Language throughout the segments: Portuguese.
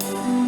Thank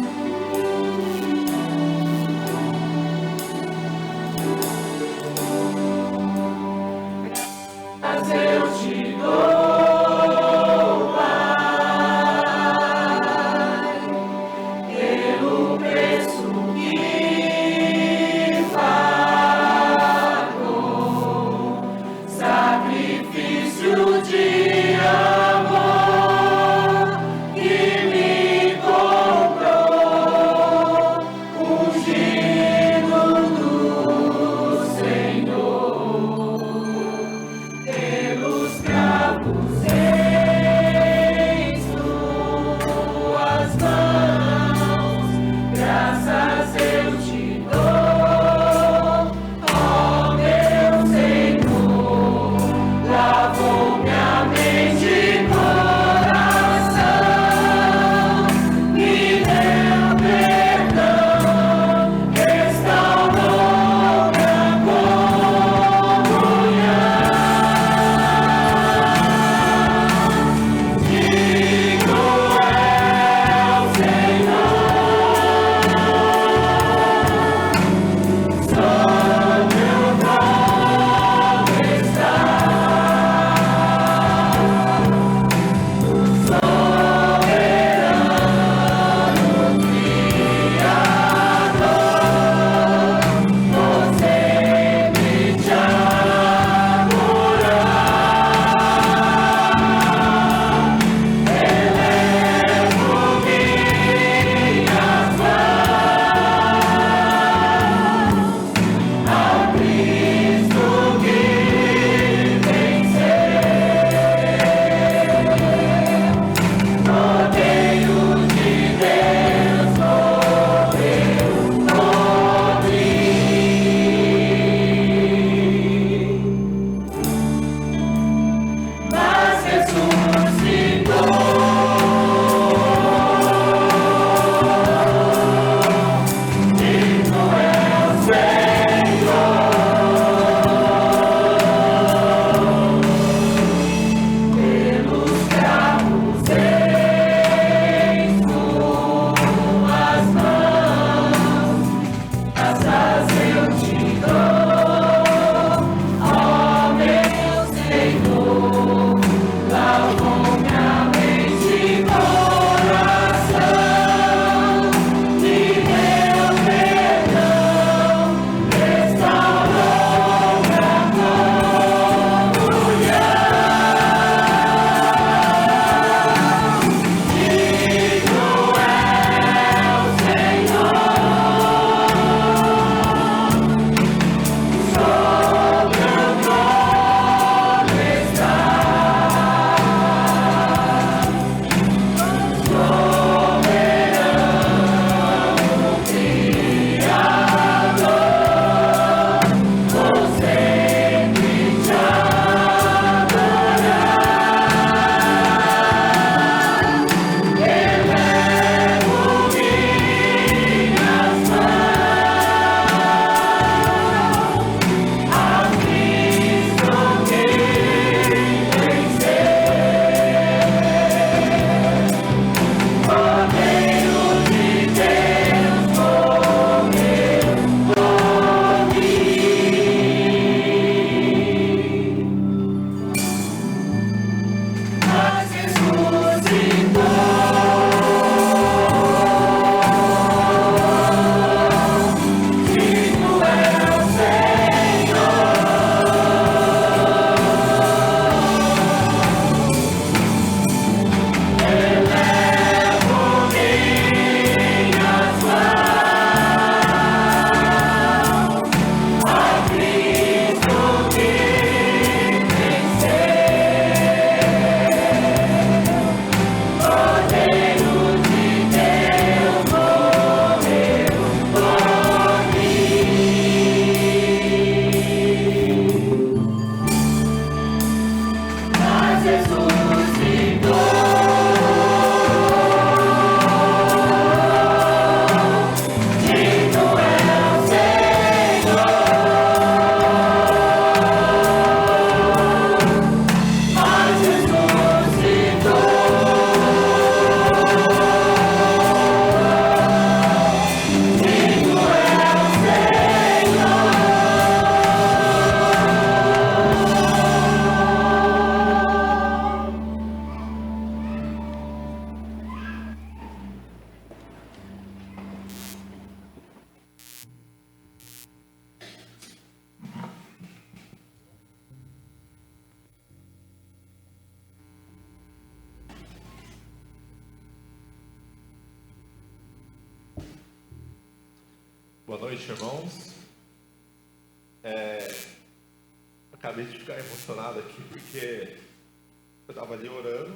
Boa noite, irmãos. Acabei de ficar emocionado aqui porque eu estava ali orando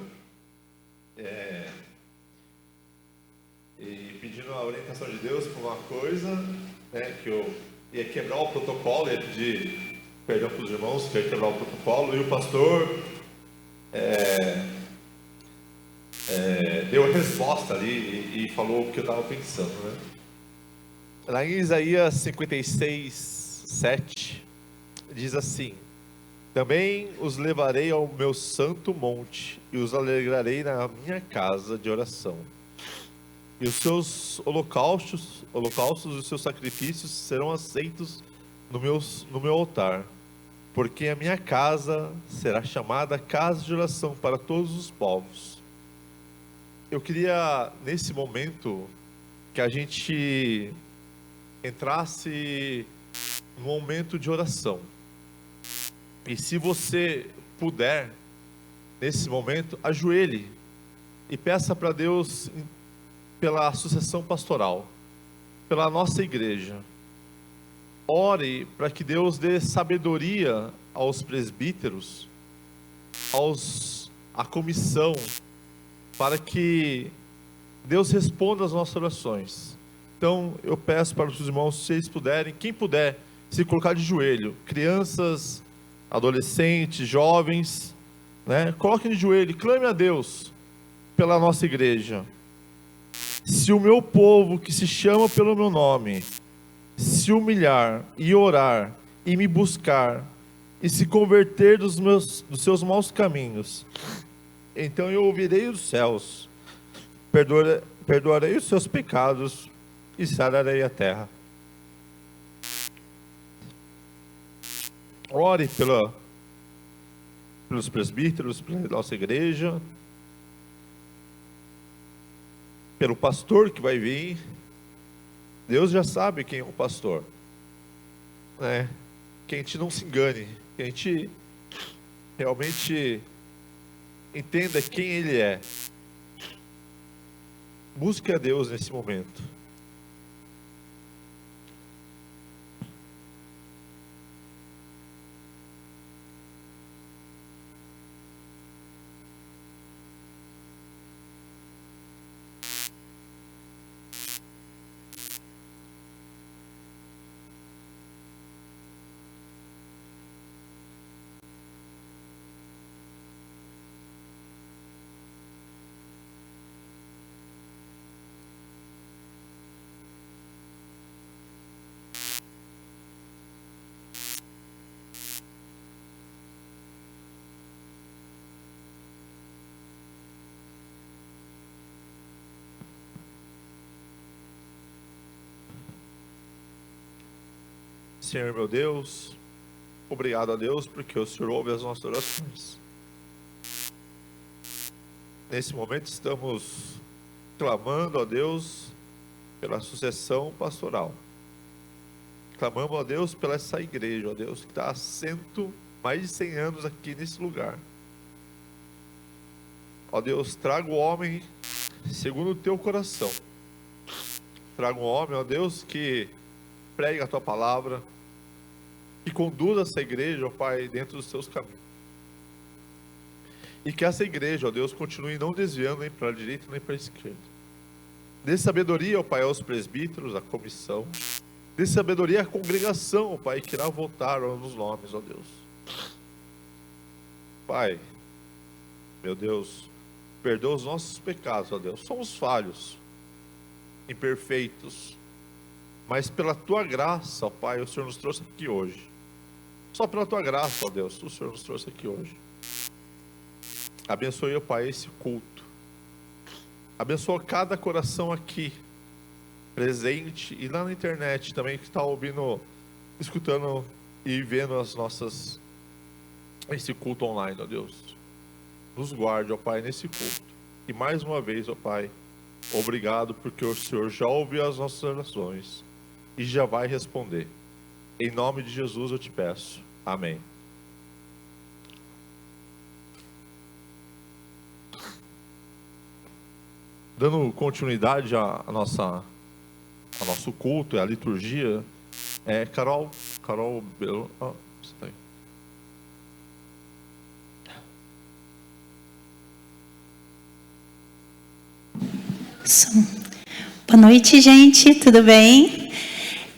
e pedindo a orientação de Deus por uma coisa, né, que eu ia quebrar o protocolo, ia pedir perdão para os irmãos que eu ia quebrar o protocolo, e o pastor deu a resposta ali e falou o que eu estava pensando, né? Lá em Isaías 56, 7, diz assim: também os levarei ao meu santo monte e os alegrarei na minha casa de oração. E os seus holocaustos e os seus sacrifícios serão aceitos no meu altar, porque a minha casa será chamada casa de oração para todos os povos. Eu queria, nesse momento, que a gente entrasse num momento de oração. E se você puder, nesse momento, ajoelhe e peça para Deus pela sucessão pastoral, pela nossa igreja. Ore para que Deus dê sabedoria aos presbíteros, à comissão, para que Deus responda às nossas orações. Então eu peço para os irmãos, se vocês puderem, quem puder, se colocar de joelho, crianças, adolescentes, jovens, né? Coloquem de joelho e clame a Deus pela nossa igreja. Se o meu povo, que se chama pelo meu nome, se humilhar e orar e me buscar e se converter dos seus maus caminhos, então eu ouvirei os céus, perdoarei os seus pecados e sararei a terra. Ore pelos presbíteros, pela nossa igreja, pelo pastor que vai vir. Deus já sabe quem é o pastor, né? Que a gente não se engane, que a gente realmente entenda quem ele é. Busque a Deus nesse momento. Senhor meu Deus, obrigado a Deus porque o Senhor ouve as nossas orações. Nesse momento estamos clamando a Deus pela sucessão pastoral. Clamamos a Deus pela essa igreja, ó Deus, que está há mais de 100 anos aqui nesse lugar. Ó Deus, traga o homem segundo o teu coração. Traga um homem, ó Deus, que pregue a tua palavra, que conduza essa igreja, ó Pai, dentro dos teus caminhos. E que essa igreja, ó Deus, continue não desviando nem para a direita nem para a esquerda. Dê sabedoria, ó Pai, aos presbíteros, à comissão. Dê sabedoria à congregação, ó Pai, que irá votar nos nomes, ó Deus. Pai, meu Deus, perdoa os nossos pecados, ó Deus. Somos falhos, imperfeitos, mas pela tua graça, ó Pai, o Senhor nos trouxe aqui hoje. Só pela tua graça, ó Deus, o Senhor nos trouxe aqui hoje. Abençoe, ó Pai, esse culto. Abençoa cada coração aqui presente e lá na internet também, que está ouvindo, escutando e vendo esse culto online, ó Deus. Nos guarde, ó Pai, nesse culto. E mais uma vez, ó Pai, obrigado porque o Senhor já ouviu as nossas orações e já vai responder. Em nome de Jesus eu te peço. Amém. Dando continuidade à nossa ao nosso culto, a liturgia, é Carol Belo. Você tá aí. Boa noite, gente, tudo bem?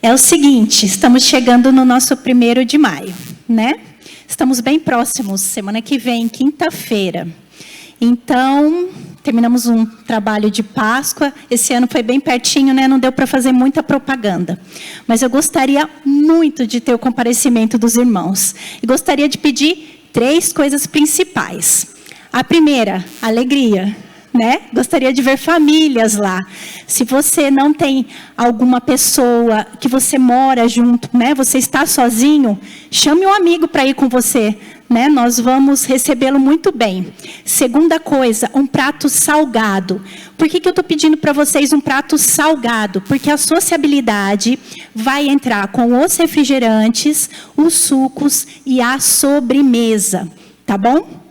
É o seguinte, estamos chegando no nosso 1º de maio, né? Estamos bem próximos, semana que vem, quinta-feira. Então, terminamos um trabalho de Páscoa. Esse ano foi bem pertinho, né? Não deu para fazer muita propaganda. Mas eu gostaria muito de ter o comparecimento dos irmãos. E gostaria de pedir 3 coisas principais. A primeira, alegria. Né? Gostaria de ver famílias lá. Se você não tem alguma pessoa que você mora junto, né? Você está sozinho, chame um amigo para ir com você, né? Nós vamos recebê-lo muito bem. Segunda coisa, um prato salgado. Por que eu estou pedindo para vocês um prato salgado? Porque a sociabilidade vai entrar com os refrigerantes, os sucos e a sobremesa, tá bom?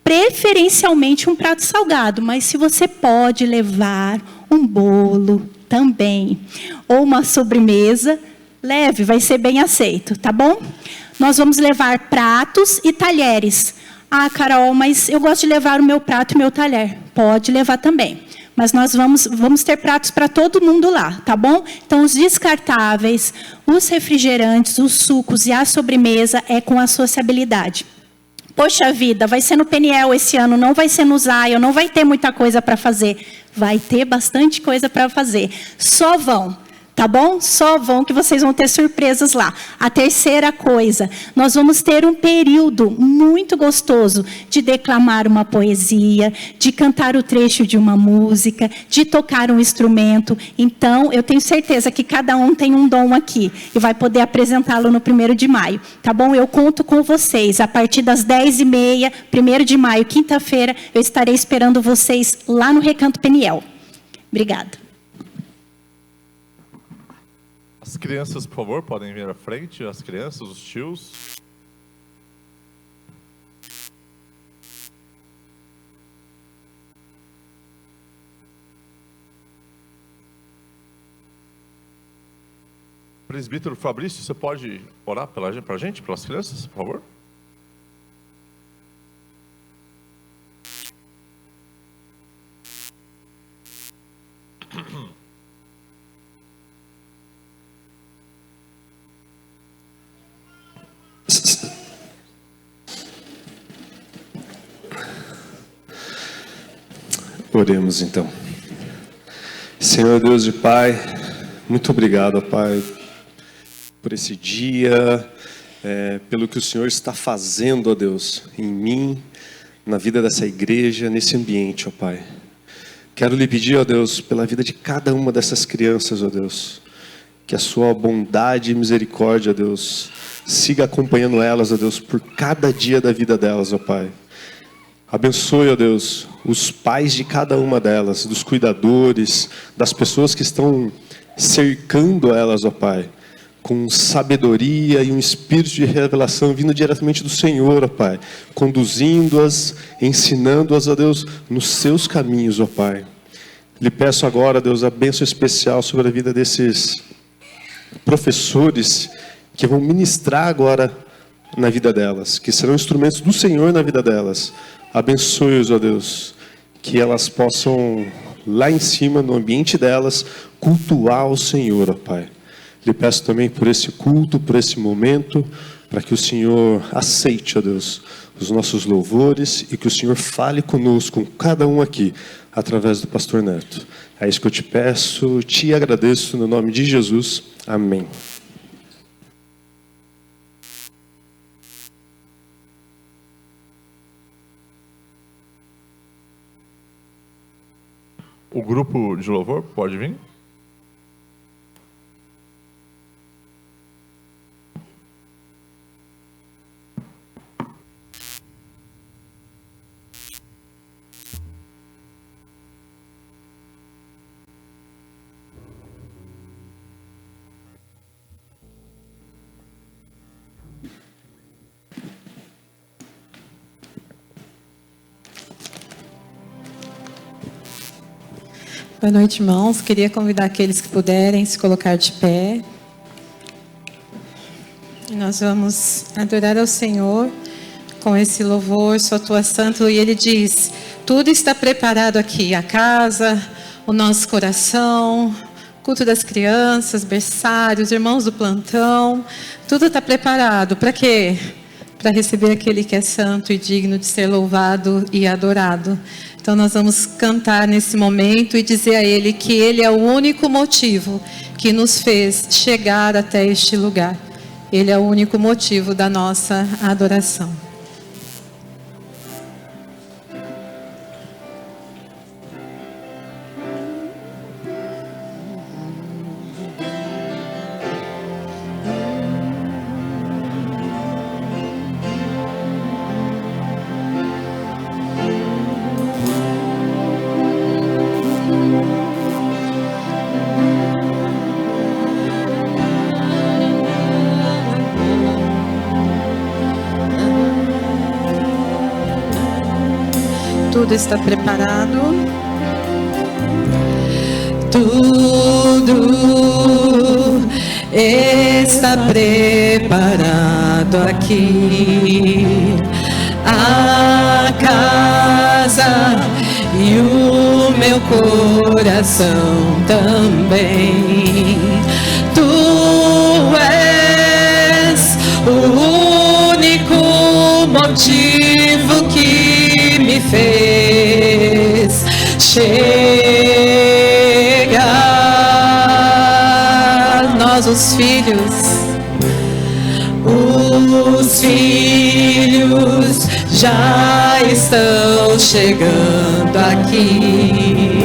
Preferencialmente um prato salgado, mas se você pode levar um bolo também, ou uma sobremesa, leve, vai ser bem aceito, tá bom? Nós vamos levar pratos e talheres. Ah, Carol, mas eu gosto de levar o meu prato e o meu talher. Pode levar também. Mas nós vamos ter pratos para todo mundo lá, tá bom? Então, os descartáveis, os refrigerantes, os sucos e a sobremesa é com a sociabilidade. Poxa vida, vai ser no Peniel esse ano, não vai ser no Zion, não vai ter muita coisa para fazer. Vai ter bastante coisa para fazer. Só vão, tá bom? Só vão que vocês vão ter surpresas lá. A terceira coisa, nós vamos ter um período muito gostoso de declamar uma poesia, de cantar o trecho de uma música, de tocar um instrumento. Então, eu tenho certeza que cada um tem um dom aqui e vai poder apresentá-lo no 1º de maio, tá bom? Eu conto com vocês. A partir das 10h30, 1º de maio, quinta-feira, eu estarei esperando vocês lá no Recanto Peniel. Obrigada. As crianças, por favor, podem vir à frente. As crianças, os tios. Presbítero Fabrício, você pode orar para a gente, pelas crianças, por favor? Oremos então. Senhor Deus e Pai, muito obrigado, Pai, por esse dia, pelo que o Senhor está fazendo, ó Deus, em mim, na vida dessa igreja, nesse ambiente, ó Pai. Quero lhe pedir, ó Deus, pela vida de cada uma dessas crianças, ó Deus, que a sua bondade e misericórdia, ó Deus, siga acompanhando elas, ó Deus, por cada dia da vida delas, ó Pai. Abençoe, ó Deus, os pais de cada uma delas, dos cuidadores, das pessoas que estão cercando elas, ó Pai, com sabedoria e um espírito de revelação vindo diretamente do Senhor, ó Pai, conduzindo-as, ensinando-as, ó Deus, nos seus caminhos, ó Pai. Lhe peço agora, Deus, a bênção especial sobre a vida desses professores que vão ministrar agora na vida delas, que serão instrumentos do Senhor na vida delas. Abençoe-os, ó Deus, que elas possam, lá em cima, no ambiente delas, cultuar o Senhor, ó Pai. Lhe peço também por esse culto, por esse momento, para que o Senhor aceite, ó Deus, os nossos louvores e que o Senhor fale conosco, com cada um aqui, através do pastor Neto. É isso que eu te peço, te agradeço, no nome de Jesus. Amém. O grupo de louvor pode vir? Boa noite, irmãos. Queria convidar aqueles que puderem se colocar de pé. E nós vamos adorar ao Senhor com esse louvor, só tu és santo. E ele diz, tudo está preparado aqui, a casa, o nosso coração, culto das crianças, berçários, irmãos do plantão, tudo está preparado. Para quê? Para receber aquele que é santo e digno de ser louvado e adorado. Então nós vamos cantar nesse momento e dizer a Ele que Ele é o único motivo que nos fez chegar até este lugar. Ele é o único motivo da nossa adoração. Tudo está preparado. Tudo está preparado aqui. A casa e o meu coração também. Tu és o único motivo que me fez chegar. Nós os filhos já estão chegando aqui.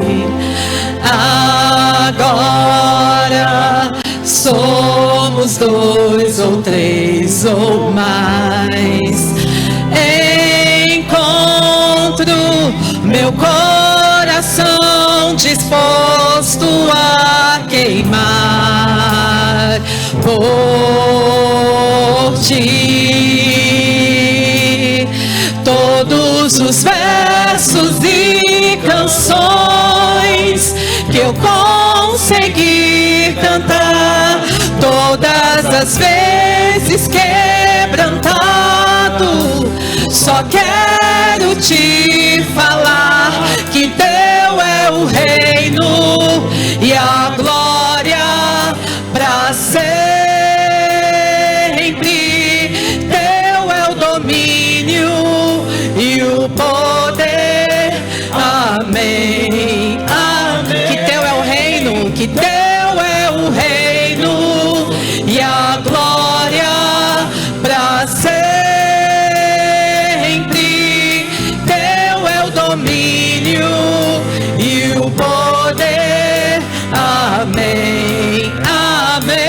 Agora somos 2 ou 3 ou mais. Encontro meu coração disposto a queimar por ti. Todos os versos e canções que eu consegui cantar, todas as vezes quebrantado, só quero te falar que teu é o reino e a glória pra sempre. Teu é o domínio e o poder. Amém. Amém. Que teu é o reino, que teu é o reino e a glória pra sempre. Teu é o domínio e o poder. Amém. Amém.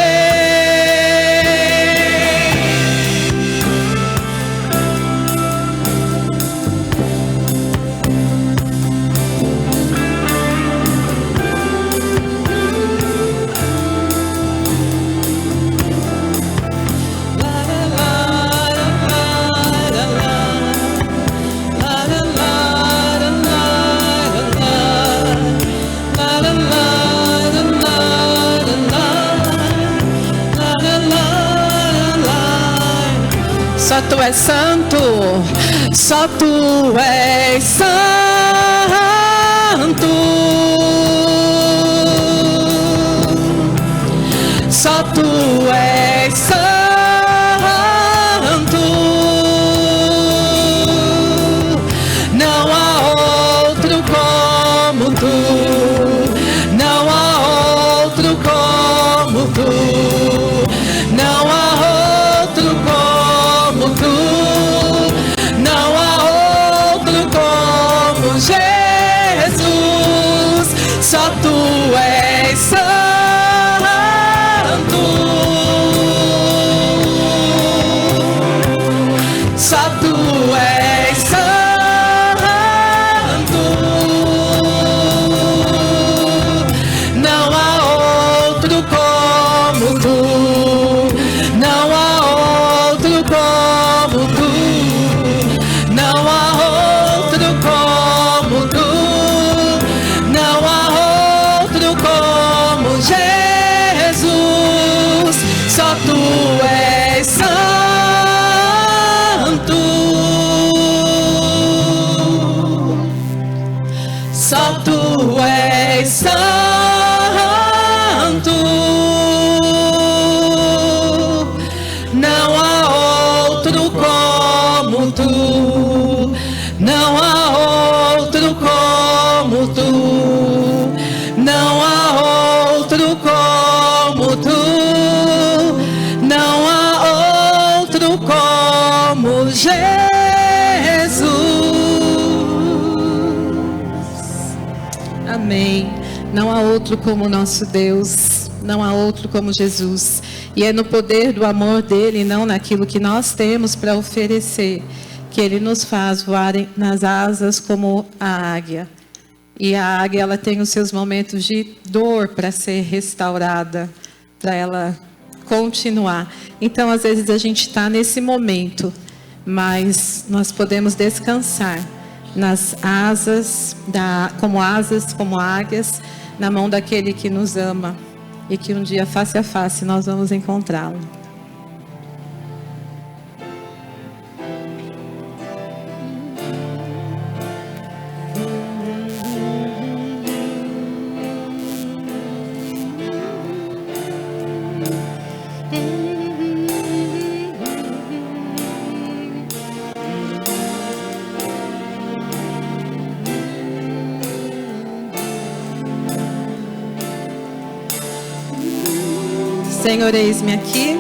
Só tu és santo, só tu és santo. Só tu és santo. Não há outro como tu. Não há outro como tu. Não há outro como tu. Não há outro como Jesus. Só tu és santo. Só tu és santo. Não há outro como tu. Não há outro como tu. Não há outro como tu. Não há só tu és santo. Não há outro como tu. Não há outro como tu. Não há outro como tu. Não há outro como Jesus. Amém. Não há outro como nosso Deus. Não há outro como Jesus. E é no poder do amor dele, não naquilo que nós temos para oferecer, que ele nos faz voar nas asas como a águia. E a águia, ela tem os seus momentos de dor para ser restaurada, para ela continuar. Então, às vezes a gente está nesse momento, mas nós podemos descansar nas asas, como águias, na mão daquele que nos ama e que um dia, face a face, nós vamos encontrá-lo. Senhor, eis-me aqui.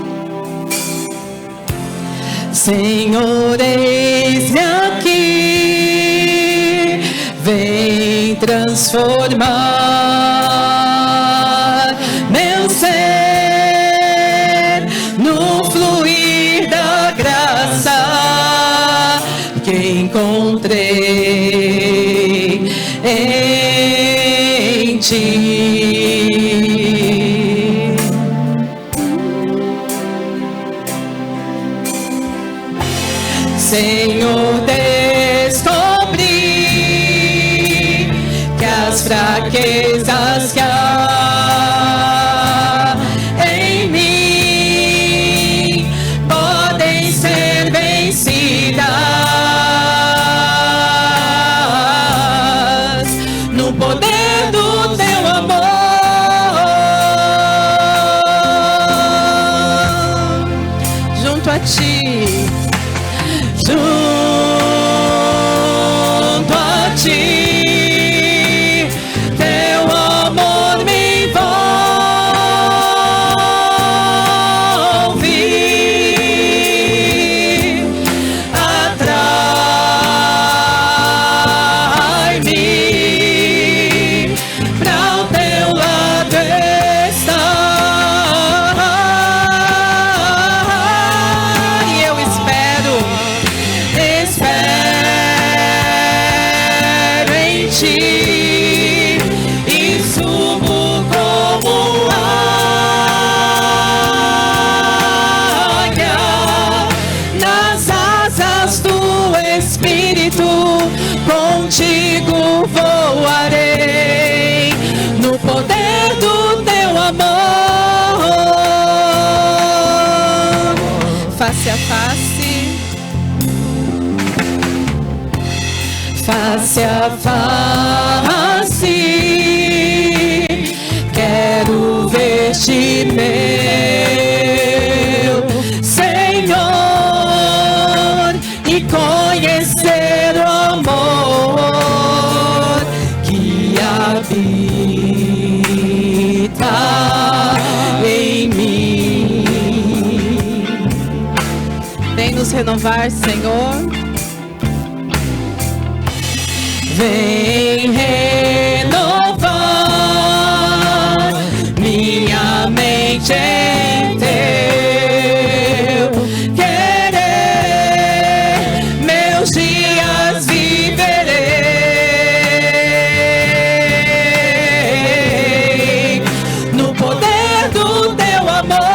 Senhor, eis-me aqui. Vem transformar meu ser no fluir da graça que encontrei em ti. Senhor, descobri que as fraquezas que há em mim podem ser vencidas no poder do teu amor. Junto a ti. Junto a ti, teu amor me envolve, atrai-me pra o teu lado estar, e eu espero em ti e subo como águia nas asas do Espírito. Contigo voarei no poder do teu amor. Face a face. Face a face, quero ver-te, meu Senhor, e conhecer o amor que habita em mim. Vem nos renovar, Senhor. Vem renovar minha mente em teu querer, meus dias viverei no poder do teu amor.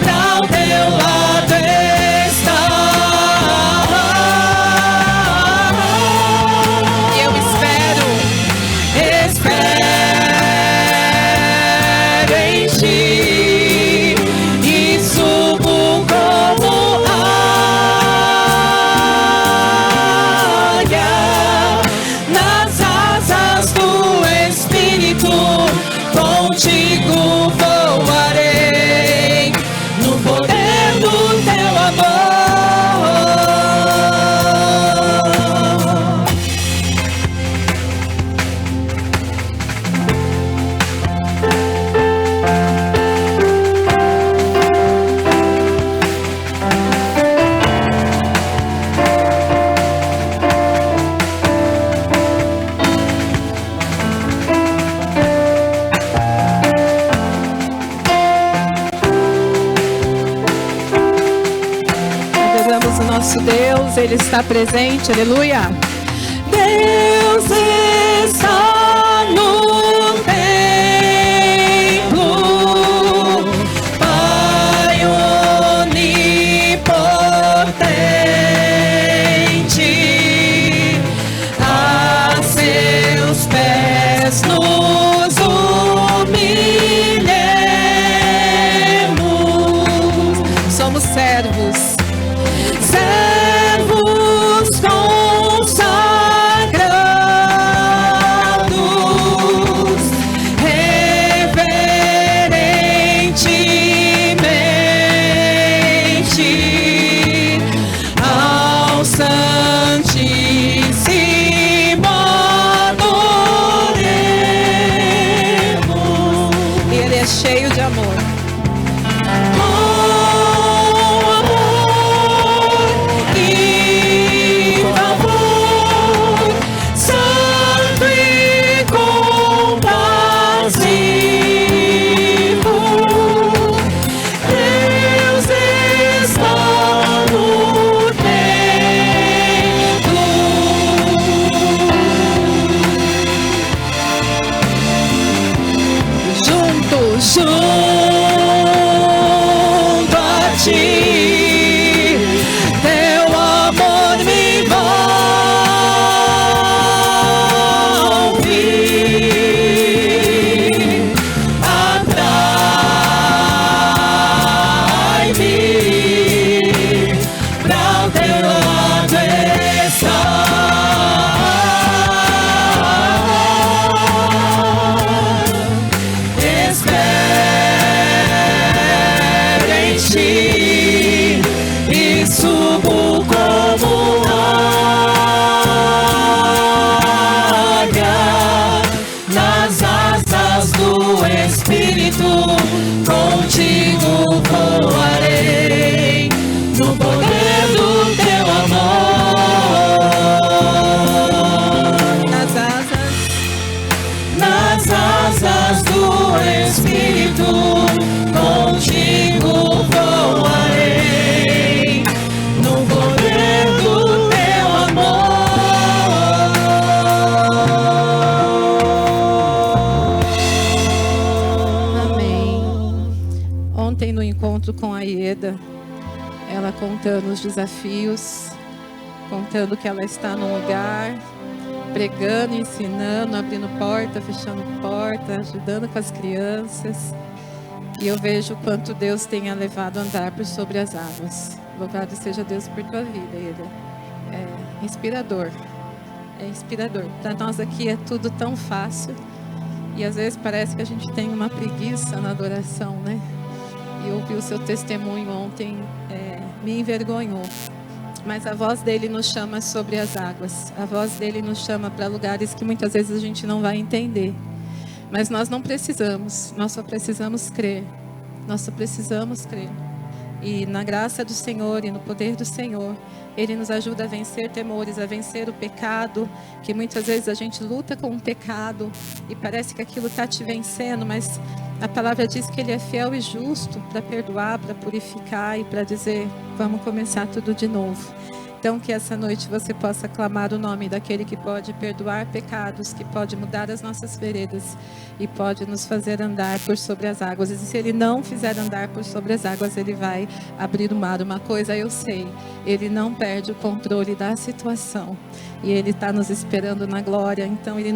pra o teu lado estar. E eu espero em ti e subo como águia nas asas do Espírito. Contigo voarei no poder do teu amor. Adoramos o nosso Deus, Ele está presente, aleluia. Deus está no templo, Pai onipotente, a seus pés nos humilhemos. Somos servos consagrados, reverentemente ao Santíssimo adoremos. E Ele é cheio de amor. Junto a ti, teu amor me envolve, atrai-me pra o teu lado e subo como águia nas asas do Espírito. Contigo voarei no poder do teu amor. Nas asas do Espírito. Contigo voarei no poder do teu amor. Amém. Ontem no encontro com a Ieda, ela contando os desafios, contando que ela está num lugar, pregando, ensinando, abrindo porta, fechando porta, ajudando com as crianças. E eu vejo o quanto Deus tem a levado a andar por sobre as águas. Louvado seja Deus por tua vida, Ieda. É inspirador. É inspirador. Para nós aqui é tudo tão fácil. E às vezes parece que a gente tem uma preguiça na adoração, né? E ouvir o seu testemunho ontem me envergonhou. Mas a voz dele nos chama sobre as águas. A voz dele nos chama para lugares que muitas vezes a gente não vai entender. Mas nós não precisamos, nós só precisamos crer. Nós só precisamos crer. E na graça do Senhor e no poder do Senhor, Ele nos ajuda a vencer temores, a vencer o pecado, que muitas vezes a gente luta com o pecado e parece que aquilo está te vencendo, mas a palavra diz que Ele é fiel e justo para perdoar, para purificar e para dizer, vamos começar tudo de novo. Então que essa noite você possa clamar o nome daquele que pode perdoar pecados, que pode mudar as nossas veredas e pode nos fazer andar por sobre as águas. E se Ele não fizer andar por sobre as águas, Ele vai abrir o mar. Uma coisa eu sei, Ele não perde o controle da situação e Ele está nos esperando na glória. Então Ele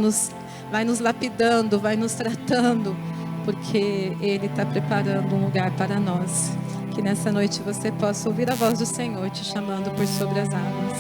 vai nos lapidando, vai nos tratando, porque Ele está preparando um lugar para nós. Que nessa noite você possa ouvir a voz do Senhor te chamando por sobre as águas.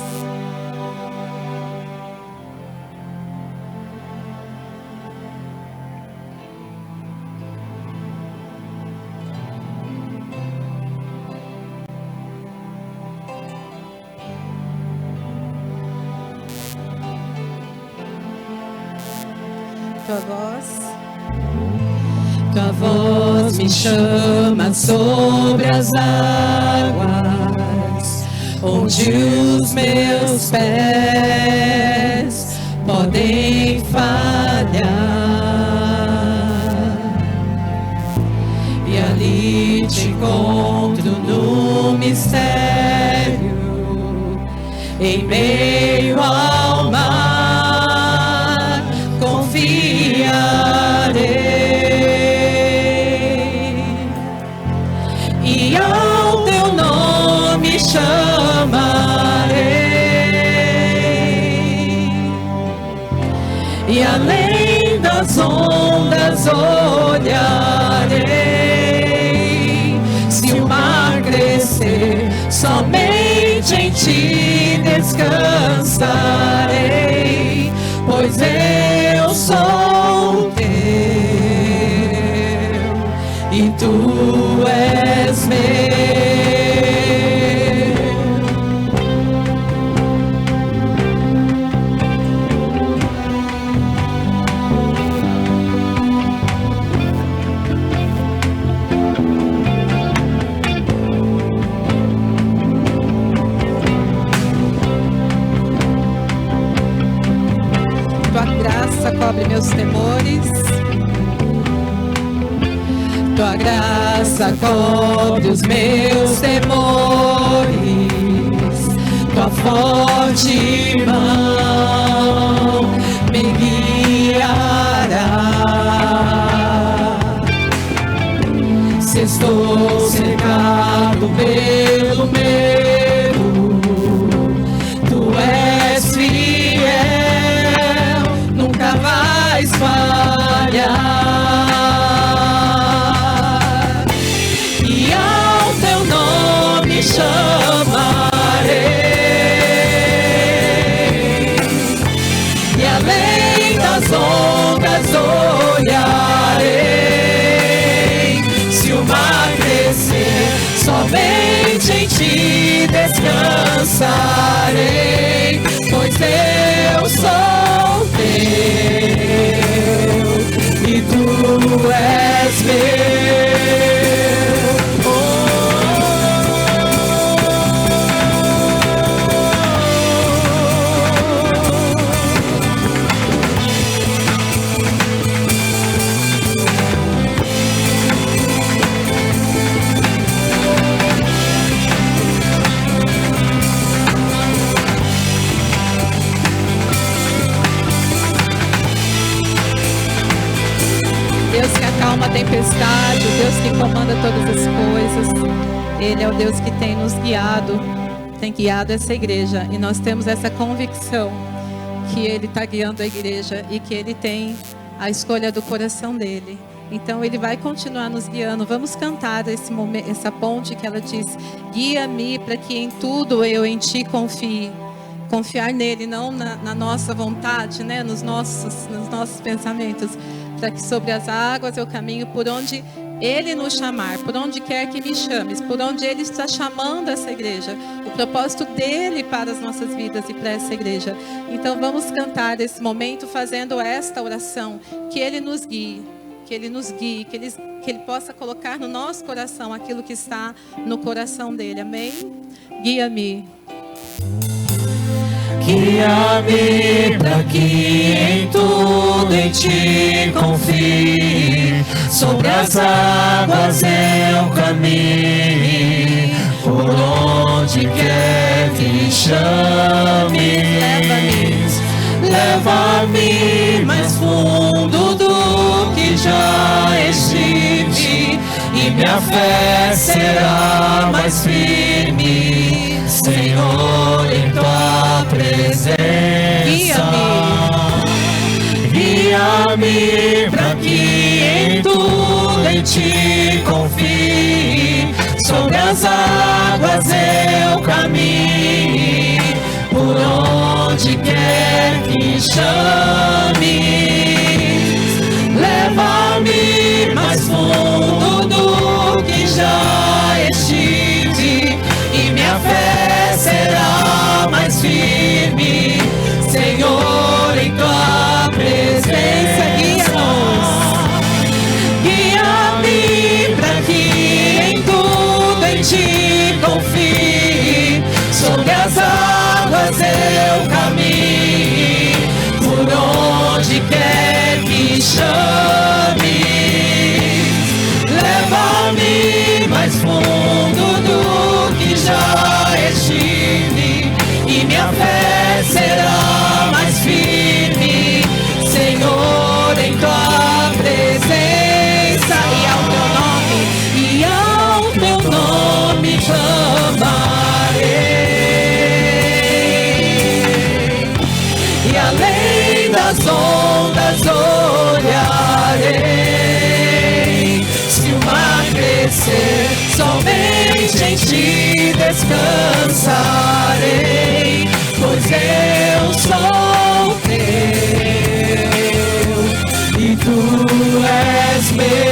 Tua voz me chama sobre as águas, onde os meus pés podem falhar, e ali te encontro no mistério, em meio ao mar, confiarei. E ao teu nome chamarei, e além das ondas olharei. Se o mar crescer, somente em ti descansarei, pois eu sou teu e tu és meu. Tua graça cobre meus temores. Tua graça cobre os meus temores, tua forte mão me guiará. Se estou cercado pelo medo, tu és fiel, nunca vais falhar. Chamarei, e além das ondas olharei. Se o mar crescer, somente em ti descansarei, pois eu sou teu e tu és meu. Deus que acalma a tempestade, o Deus que comanda todas as coisas. Ele é o Deus que tem nos guiado, tem guiado essa igreja. E nós temos essa convicção que Ele está guiando a igreja e que Ele tem a escolha do coração dele. Então Ele vai continuar nos guiando. Vamos cantar esse momento, essa ponte que ela diz: guia-me para que em tudo eu em ti confie. Confiar nele, não na nossa vontade, né? nos nossos pensamentos. Para que sobre as águas eu caminho por onde Ele nos chamar, por onde quer que me chames, por onde Ele está chamando essa igreja, o propósito dEle para as nossas vidas e para essa igreja. Então vamos cantar esse momento fazendo esta oração, que Ele nos guie, que Ele nos guie, que Ele possa colocar no nosso coração aquilo que está no coração dEle, amém? Guia-me. Guia-me para que em tudo em ti confie, sobre as águas eu caminhe, por onde quer que me chames. Leva-me mais fundo do que já estive, e minha fé será mais firme, Senhor, em tua presença. Guia-me para que em tudo em ti confie, sobre as águas eu caminhe, por onde quer que chames. Leva-me mais fundo do que já estive, e minha fé será mais firme, Senhor, em tua presença. Guia-me para que em tudo em ti confie, sobre as águas eu caminhe, por onde quer que chames. Leva-me mais fundo do que já estive, e minha fé será mais firme, Senhor, em tua presença. E ao teu nome clamarei, e além das ondas olharei. Se o mar crescer, somente em ti descansarei, pois eu sou teu e tu és meu.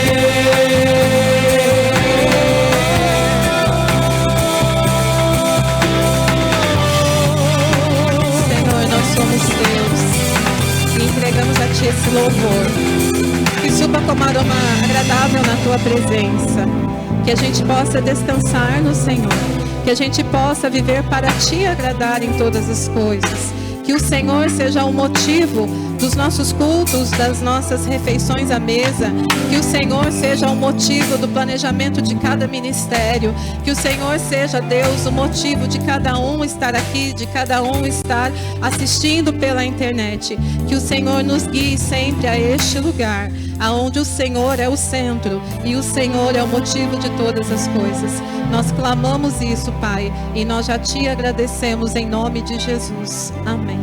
Entregamos a Ti esse louvor, que suba como aroma agradável na Tua presença, que a gente possa descansar no Senhor, que a gente possa viver para Te agradar em todas as coisas, que o Senhor seja o motivo dos nossos cultos, das nossas refeições à mesa, que o Senhor seja o motivo do planejamento de cada ministério, que o Senhor seja, Deus, o motivo de cada um estar aqui, de cada um estar assistindo pela internet, que o Senhor nos guie sempre a este lugar, aonde o Senhor é o centro e o Senhor é o motivo de todas as coisas. Nós clamamos isso, Pai, e nós já Te agradecemos em nome de Jesus. Amém.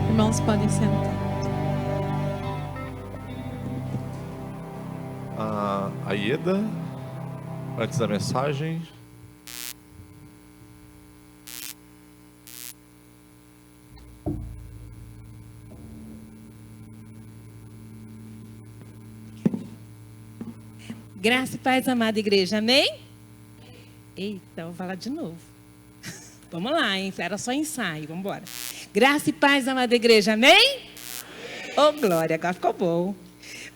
Irmãos, podem sentar. A Ieda, antes da mensagem. Graça e paz, amada igreja, amém? Eita, vou falar de novo. Vamos lá, hein? Era só ensaio, vamos embora. Graça e paz, amada igreja, amém? Oh, glória, agora ficou bom.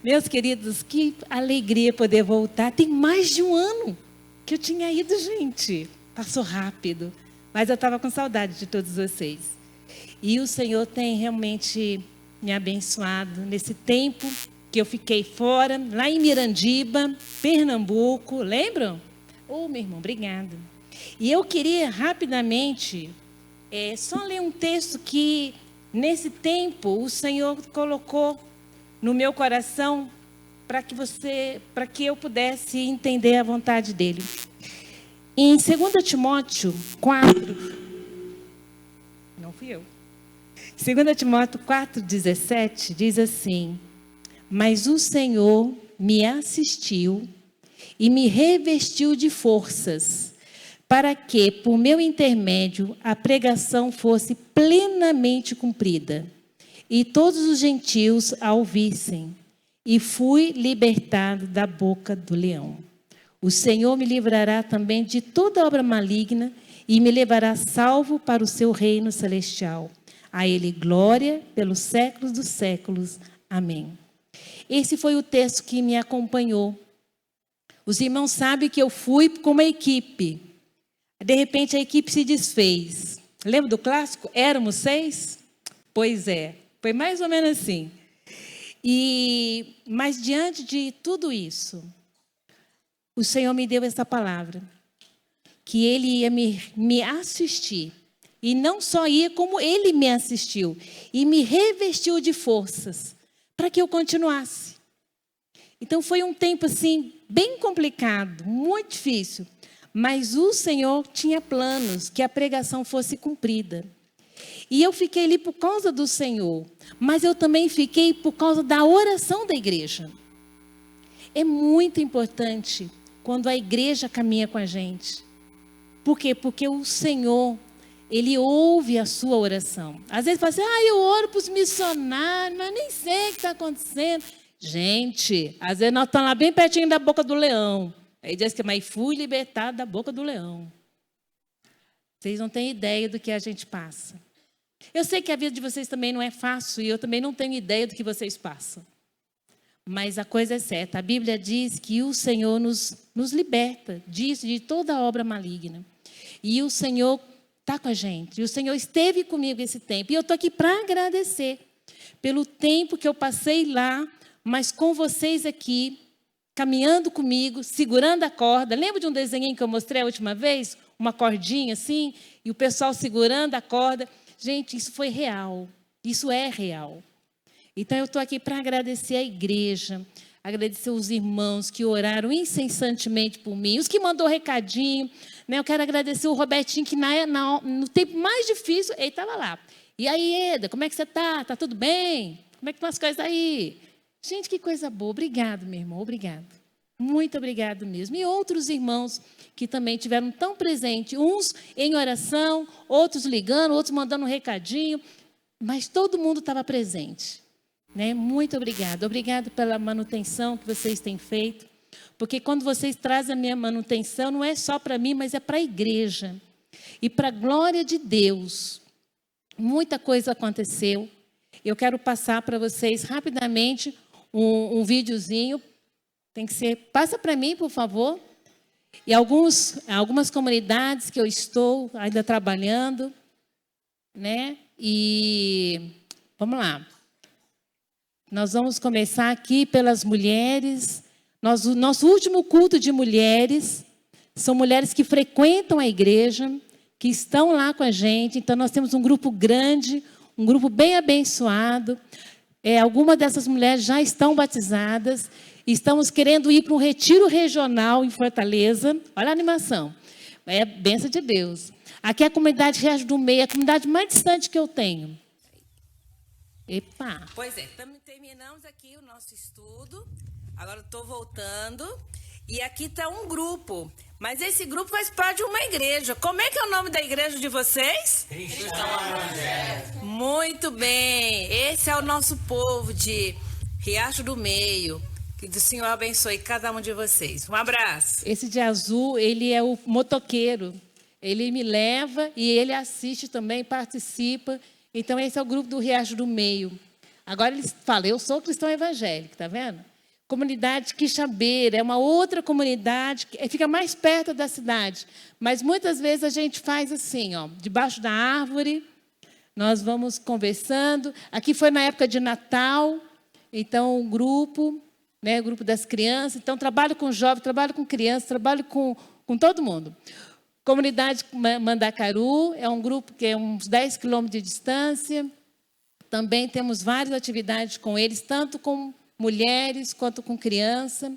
Meus queridos, que alegria poder voltar. Tem mais de um ano que eu tinha ido, gente. Passou rápido, mas eu estava com saudade de todos vocês. E o Senhor tem realmente me abençoado nesse tempo que eu fiquei fora, lá em Mirandiba, Pernambuco, lembram? Oh, meu irmão, obrigada. E eu queria rapidamente só ler um texto que, nesse tempo, o Senhor colocou no meu coração para que eu pudesse entender a vontade dele. Em 2 Timóteo 4, não fui eu. 2 Timóteo 4,17 diz assim: mas o Senhor me assistiu e me revestiu de forças, para que, por meu intermédio, a pregação fosse plenamente cumprida, e todos os gentios a ouvissem, e fui libertado da boca do leão. O Senhor me livrará também de toda obra maligna, e me levará salvo para o seu reino celestial. A Ele glória pelos séculos dos séculos. Amém. Esse foi o texto que me acompanhou. Os irmãos sabem que eu fui com uma equipe. De repente a equipe se desfez. Lembra do clássico? Éramos 6? Pois é, foi mais ou menos assim. Mas diante de tudo isso, o Senhor me deu essa palavra. que ele ia me assistir. E não só ia, como ele me assistiu. E me revestiu de forças para que eu continuasse. Então foi um tempo assim, bem complicado, muito difícil. Mas o Senhor tinha planos que a pregação fosse cumprida. E eu fiquei ali por causa do Senhor. Mas eu também fiquei por causa da oração da igreja. É muito importante quando a igreja caminha com a gente. Por quê? Porque o Senhor, Ele ouve a sua oração. Às vezes fala assim, eu oro para os missionários, mas nem sei o que está acontecendo. Gente, às vezes nós estamos lá bem pertinho da boca do leão. Aí diz que, mas fui libertado da boca do leão. Vocês não têm ideia do que a gente passa. Eu sei que a vida de vocês também não é fácil e eu também não tenho ideia do que vocês passam. Mas a coisa é certa. A Bíblia diz que o Senhor nos liberta disso, de toda obra maligna. E o Senhor está com a gente. E o Senhor esteve comigo esse tempo. E eu estou aqui para agradecer pelo tempo que eu passei lá, mas com vocês aqui, caminhando comigo, segurando a corda. Lembra de um desenho que eu mostrei a última vez? Uma cordinha assim, e o pessoal segurando a corda. Gente, isso foi real. Isso é real. Então, eu estou aqui para agradecer a igreja, agradecer os irmãos que oraram incessantemente por mim, os que mandou recadinho. Né? Eu quero agradecer o Robertinho, que no tempo mais difícil, ele estava lá. E aí, Eda, como é que você está? Está tudo bem? Como é que estão as coisas aí? Gente, que coisa boa. Obrigado, meu irmão. Obrigado. Muito obrigado mesmo. E outros irmãos que também tiveram tão presentes. Uns em oração, outros ligando, outros mandando um recadinho. Mas todo mundo estava presente. Né? Muito obrigado. Obrigado pela manutenção que vocês têm feito. Porque quando vocês trazem a minha manutenção, não é só para mim, mas é para a igreja. E para a glória de Deus. Muita coisa aconteceu. Eu quero passar para vocês rapidamente um videozinho. Tem que ser, passa para mim, por favor. E algumas comunidades que eu estou ainda trabalhando, né? E vamos lá. Nós vamos começar aqui pelas mulheres. O nosso último culto de mulheres são mulheres que frequentam a igreja, que estão lá com a gente. Então, nós temos um grupo grande, um grupo bem abençoado. Algumas dessas mulheres já estão batizadas. Estamos querendo ir para um retiro regional em Fortaleza. Olha a animação. É a bênção de Deus. Aqui é a comunidade Riacho do Meio, a comunidade mais distante que eu tenho. Epa! Pois é, terminamos aqui o nosso estudo. Agora estou voltando. E aqui está um grupo. Mas esse grupo faz parte de uma igreja. Como é que é o nome da igreja de vocês? Cristão Evangélico. Muito bem. Esse é o nosso povo de Riacho do Meio. Que o Senhor abençoe cada um de vocês. Um abraço. Esse de azul, ele é o motoqueiro. Ele me leva e ele assiste também, participa. Então, esse é o grupo do Riacho do Meio. Agora, eles falam, eu sou cristão evangélico, tá vendo? Comunidade Quixabeira, é uma outra comunidade, que fica mais perto da cidade. Mas, muitas vezes, a gente faz assim, ó, debaixo da árvore, nós vamos conversando. Aqui foi na época de Natal, então, o grupo das crianças. Então, trabalho com jovens, trabalho com crianças, trabalho com todo mundo. Comunidade Mandacaru, é um grupo que é uns 10 quilômetros de distância. Também temos várias atividades com eles, tanto com mulheres quanto com criança.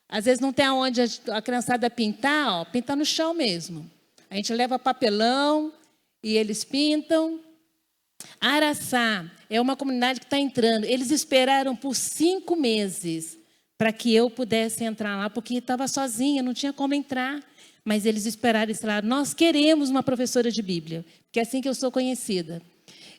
Às vezes não tem aonde a criançada pintar, pinta no chão mesmo. A gente leva papelão e eles pintam. Araçá é uma comunidade que está entrando. Eles esperaram por 5 meses para que eu pudesse entrar lá, porque estava sozinha, não tinha como entrar. Mas eles esperaram e falaram, nós queremos uma professora de Bíblia, porque é assim que eu sou conhecida.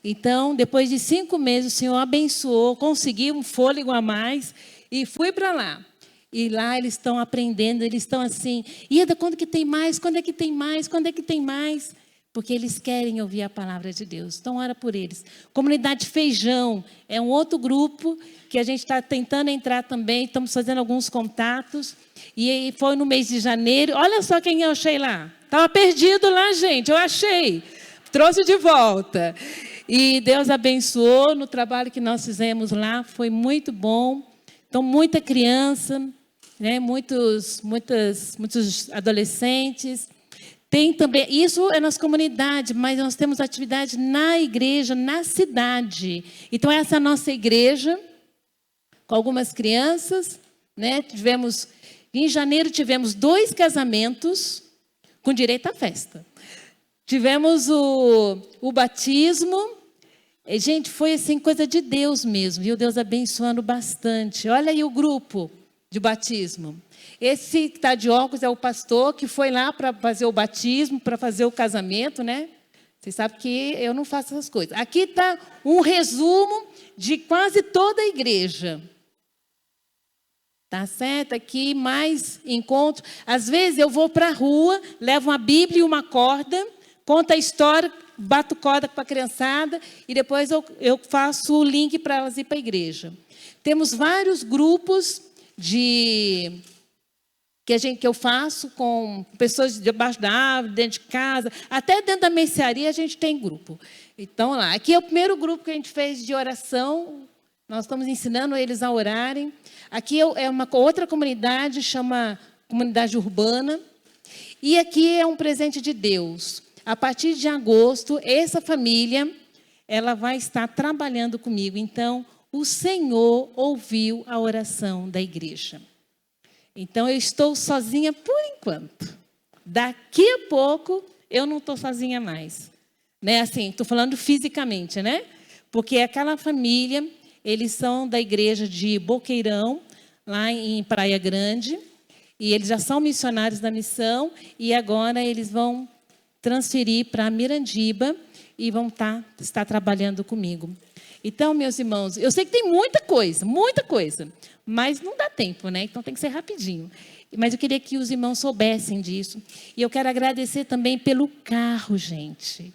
Então, depois de 5 meses, o Senhor abençoou, consegui um fôlego a mais e fui para lá. E lá eles estão aprendendo, eles estão assim, Ieda, quando que tem mais? Quando é que tem mais? Quando é que tem mais? Porque eles querem ouvir a palavra de Deus. Então, ora por eles. Comunidade Feijão é um outro grupo que a gente está tentando entrar também. Estamos fazendo alguns contatos. E foi no mês de janeiro. Olha só quem eu achei lá. Estava perdido lá, gente. Eu achei. Trouxe de volta. E Deus abençoou no trabalho que nós fizemos lá. Foi muito bom. Então, muita criança, né? Muitos adolescentes. Tem também, isso é nas comunidades, mas nós temos atividade na igreja, na cidade. Então, essa é a nossa igreja, com algumas crianças, né? Em janeiro tivemos 2 casamentos com direito à festa. Tivemos o batismo. E, gente, foi assim, coisa de Deus mesmo, viu? Deus abençoando bastante. Olha aí o grupo de batismo. Esse que está de óculos é o pastor que foi lá para fazer o batismo, para fazer o casamento, né? Vocês sabem que eu não faço essas coisas. Aqui está um resumo de quase toda a igreja. Tá certo? Aqui mais encontro. Às vezes eu vou para a rua, levo uma Bíblia e uma corda, conto a história, bato corda para a criançada e depois eu faço o link para elas ir para a igreja. Temos vários grupos que eu faço com pessoas debaixo da árvore, dentro de casa, até dentro da mercearia a gente tem grupo. Então, lá. Aqui é o primeiro grupo que a gente fez de oração. Nós estamos ensinando eles a orarem. Aqui é uma outra comunidade, chama Comunidade Urbana. E aqui é um presente de Deus. A partir de agosto, essa família, ela vai estar trabalhando comigo. Então, o Senhor ouviu a oração da igreja. Então, eu estou sozinha por enquanto. Daqui a pouco, eu não estou sozinha mais. Né? Assim, estou falando fisicamente, né? Porque aquela família, eles são da igreja de Boqueirão, lá em Praia Grande. E eles já são missionários da missão. E agora eles vão transferir para Mirandiba e vão estar trabalhando comigo. Então, meus irmãos, eu sei que tem muita coisa, mas não dá tempo, né? Então tem que ser rapidinho. Mas eu queria que os irmãos soubessem disso. E eu quero agradecer também pelo carro, gente.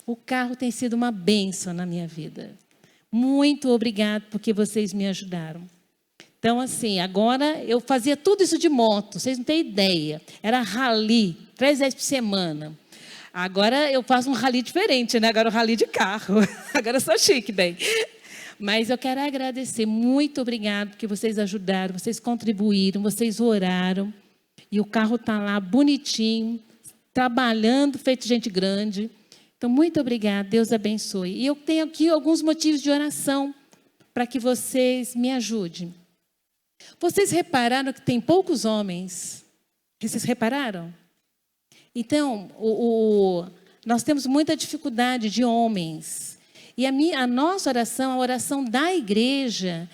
O carro tem sido uma bênção na minha vida. Muito obrigado porque vocês me ajudaram. Então, assim, agora eu fazia tudo isso de moto, vocês não têm ideia. Era rally, 3 vezes por semana. Agora eu faço um rally diferente, né? Agora o rally de carro. Agora eu sou chique, bem. Mas eu quero agradecer, muito obrigado, porque vocês ajudaram, vocês contribuíram, vocês oraram. E o carro está lá bonitinho, trabalhando, feito gente grande. Então, muito obrigada, Deus abençoe. E eu tenho aqui alguns motivos de oração para que vocês me ajudem. Vocês repararam que tem poucos homens? Vocês repararam? Então, nós temos muita dificuldade de homens. E a nossa oração, a oração da igreja,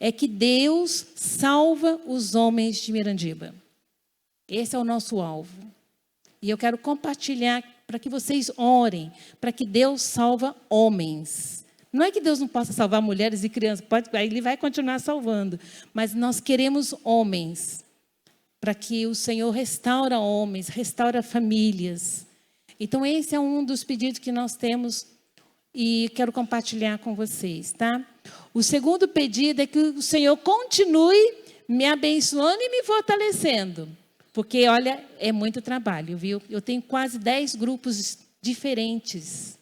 é que Deus salva os homens de Mirandiba. Esse é o nosso alvo. E eu quero compartilhar para que vocês orem, para que Deus salva homens. Não é que Deus não possa salvar mulheres e crianças, Ele vai continuar salvando. Mas nós queremos homens, para que o Senhor restaura homens, restaura famílias. Então, esse é um dos pedidos que nós temos e quero compartilhar com vocês, tá? O segundo pedido é que o Senhor continue me abençoando e me fortalecendo. Porque, olha, é muito trabalho, viu? Eu tenho quase 10 grupos diferentes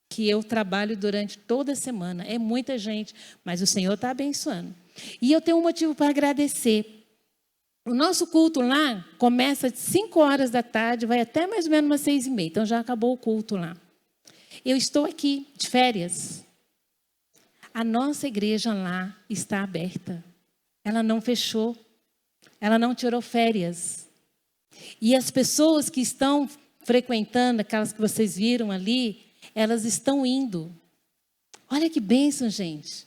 que eu trabalho durante toda a semana. É muita gente, mas o Senhor está abençoando. E eu tenho um motivo para agradecer. O nosso culto lá começa de 5 horas da tarde, vai até mais ou menos umas 6h30. Então, já acabou o culto lá. Eu estou aqui de férias. A nossa igreja lá está aberta. Ela não fechou. Ela não tirou férias. E as pessoas que estão frequentando, aquelas que vocês viram ali, elas estão indo. Olha que bênção, gente.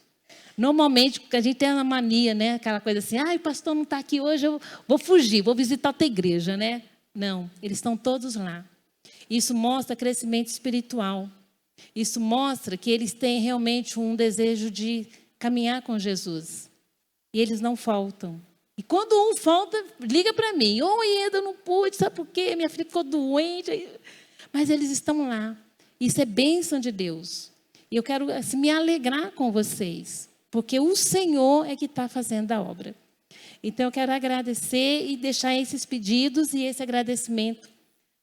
Normalmente, a gente tem uma mania, né? Aquela coisa assim, o pastor não está aqui hoje, eu vou fugir, vou visitar outra igreja, né? Não, eles estão todos lá. Isso mostra crescimento espiritual. Isso mostra que eles têm realmente um desejo de caminhar com Jesus. E eles não faltam. E quando um falta, liga para mim. Oi, eu não pude, sabe por quê? Minha filha ficou doente. Mas eles estão lá. Isso é bênção de Deus. E eu quero assim, me alegrar com vocês. Porque o Senhor é que está fazendo a obra. Então, eu quero agradecer e deixar esses pedidos e esse agradecimento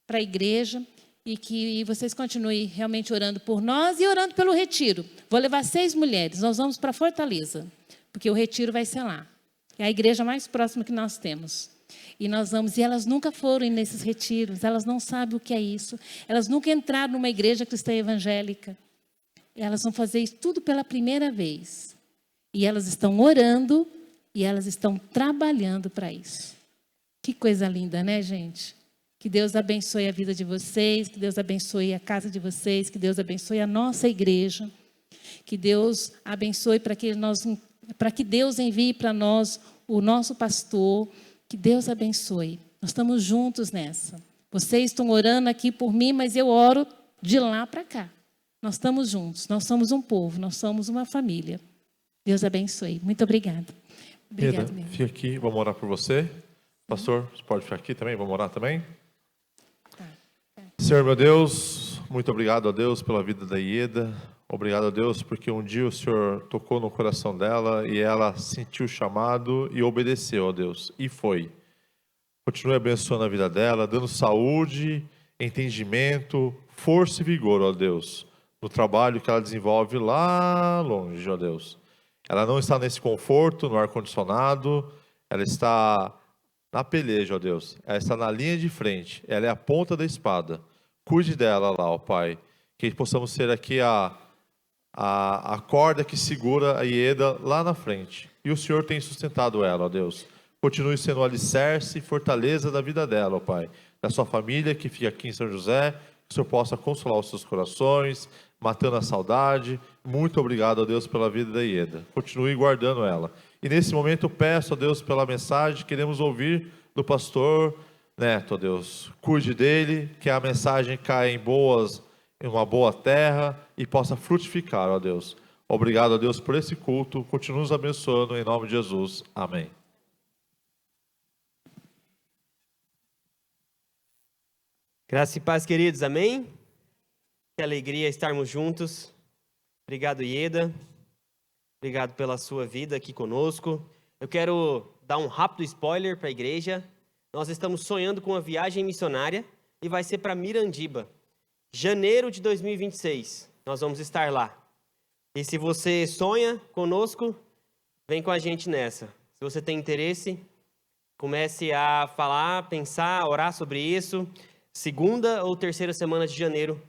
para a igreja. E que vocês continuem realmente orando por nós e orando pelo retiro. Vou levar 6 mulheres. Nós vamos para Fortaleza. Porque o retiro vai ser lá. É a igreja mais próxima que nós temos. E nós vamos, e elas nunca foram nesses retiros, elas não sabem o que é isso. Elas nunca entraram numa igreja cristã evangélica. Elas vão fazer isso tudo pela primeira vez. E elas estão orando e elas estão trabalhando para isso. Que coisa linda, né, gente? Que Deus abençoe a vida de vocês, que Deus abençoe a casa de vocês, que Deus abençoe a nossa igreja. Que Deus abençoe para que Deus envie para nós o nosso pastor. Que Deus abençoe. Nós estamos juntos nessa. Vocês estão orando aqui por mim, mas eu oro de lá para cá. Nós estamos juntos. Nós somos um povo. Nós somos uma família. Deus abençoe. Muito obrigada. Obrigada, Ieda, fica aqui. Vamos orar por você. Pastor, você pode ficar aqui também? Vamos orar também? Senhor, meu Deus, muito obrigado a Deus pela vida da Ieda. Obrigado a Deus porque um dia o Senhor tocou no coração dela e ela sentiu o chamado e obedeceu a Deus. E foi. Continue abençoando a vida dela, dando saúde, entendimento, força e vigor, ó Deus, no trabalho que ela desenvolve lá longe, ó Deus. Ela não está nesse conforto, no ar-condicionado, ela está na peleja, ó Deus. Ela está na linha de frente, ela é a ponta da espada. Cuide dela lá, ó Pai. Que possamos ser aqui a corda que segura a Ieda lá na frente. E o Senhor tem sustentado ela, ó Deus. Continue sendo o alicerce e fortaleza da vida dela, ó Pai. Da sua família que fica aqui em São José. Que o Senhor possa consolar os seus corações, matando a saudade. Muito obrigado, ó Deus, pela vida da Ieda. Continue guardando ela. E nesse momento eu peço, ó Deus, pela mensagem. Queremos ouvir do pastor Neto, ó Deus. Cuide dele, que a mensagem caia em uma boa terra e possa frutificar, ó Deus. Obrigado, ó Deus, por esse culto. Continue nos abençoando, em nome de Jesus. Amém. Graça e paz, queridos. Amém? Que alegria estarmos juntos. Obrigado, Ieda. Obrigado pela sua vida aqui conosco. Eu quero dar um rápido spoiler para a igreja. Nós estamos sonhando com uma viagem missionária e vai ser para Mirandiba. Janeiro de 2026, nós vamos estar lá. E se você sonha conosco, vem com a gente nessa. Se você tem interesse, comece a falar, pensar, orar sobre isso. 2ª ou 3ª semana de janeiro.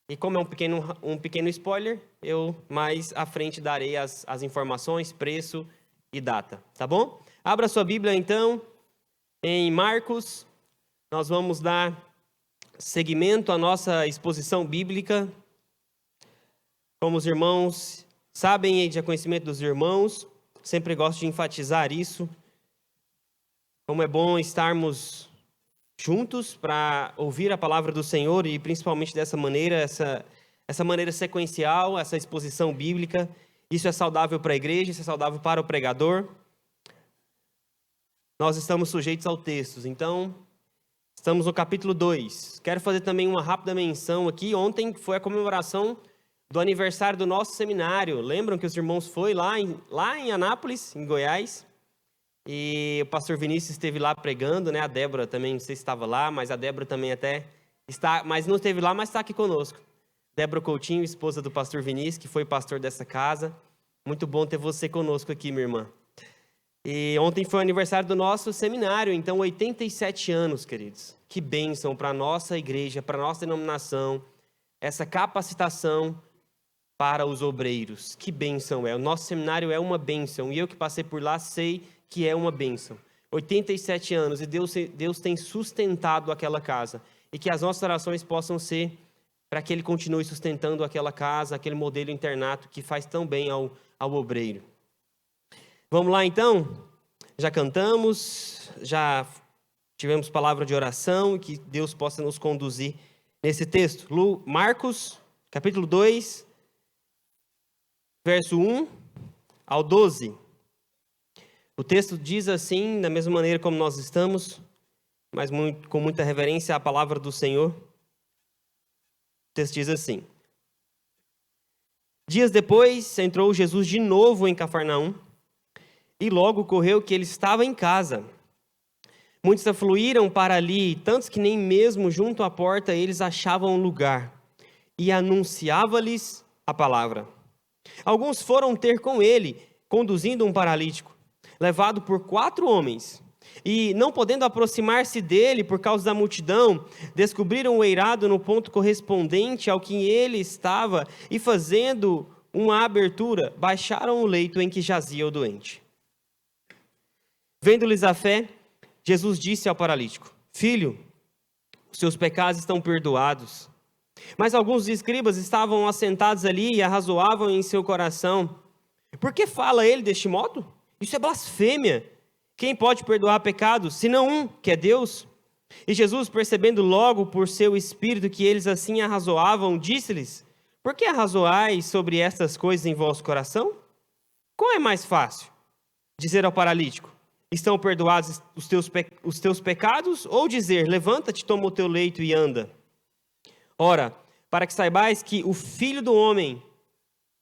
E como é um pequeno spoiler, eu mais à frente darei as informações, preço e data. Tá bom? Abra sua Bíblia então, em Marcos. Nós vamos dar seguimento à nossa exposição bíblica. Como os irmãos sabem, e de conhecimento dos irmãos, sempre gosto de enfatizar isso. Como é bom estarmos juntos para ouvir a palavra do Senhor e principalmente dessa maneira, essa maneira sequencial, essa exposição bíblica. Isso é saudável para a igreja, isso é saudável para o pregador. Nós estamos sujeitos ao texto, então estamos no capítulo 2. Quero fazer também uma rápida menção aqui. Ontem foi a comemoração do aniversário do nosso seminário. Lembram que os irmãos foram lá em Anápolis, em Goiás? E o pastor Vinícius esteve lá pregando, né? A Débora também, não sei se estava lá, mas a Débora também até está, mas não esteve lá, mas está aqui conosco. Débora Coutinho, esposa do pastor Vinícius, que foi pastor dessa casa. Muito bom ter você conosco aqui, minha irmã. E ontem foi o aniversário do nosso seminário, então 87 anos, queridos. Que bênção para a nossa igreja, para a nossa denominação, essa capacitação para os obreiros. Que bênção é. O nosso seminário é uma bênção, e eu que passei por lá sei que é uma bênção. 87 anos, e Deus tem sustentado aquela casa. E que as nossas orações possam ser para que Ele continue sustentando aquela casa, aquele modelo internato que faz tão bem ao obreiro. Vamos lá então? Já cantamos, já tivemos palavra de oração, e que Deus possa nos conduzir nesse texto. Marcos, capítulo 2, verso 1 ao 12. O texto diz assim, da mesma maneira como nós estamos, mas com muita reverência à palavra do Senhor. O texto diz assim: Dias depois, entrou Jesus de novo em Cafarnaum, e logo ocorreu que ele estava em casa. Muitos afluíram para ali, tantos que nem mesmo junto à porta eles achavam lugar, e anunciava-lhes a palavra. Alguns foram ter com ele, conduzindo um paralítico. levado por 4 homens. E, não podendo aproximar-se dele por causa da multidão, descobriram o eirado no ponto correspondente ao que ele estava e, fazendo uma abertura, baixaram o leito em que jazia o doente. Vendo-lhes a fé, Jesus disse ao paralítico: Filho, os seus pecados estão perdoados. Mas alguns escribas estavam assentados ali e arrazoavam em seu coração: Por que fala ele deste modo? Isso é blasfêmia. Quem pode perdoar pecados, senão um, que é Deus? E Jesus, percebendo logo por seu espírito que eles assim arrazoavam, disse-lhes: Por que arrazoais sobre estas coisas em vosso coração? Qual é mais fácil? Dizer ao paralítico: Estão perdoados os teus pecados? Ou dizer: Levanta-te, toma o teu leito e anda? Ora, para que saibais que o Filho do Homem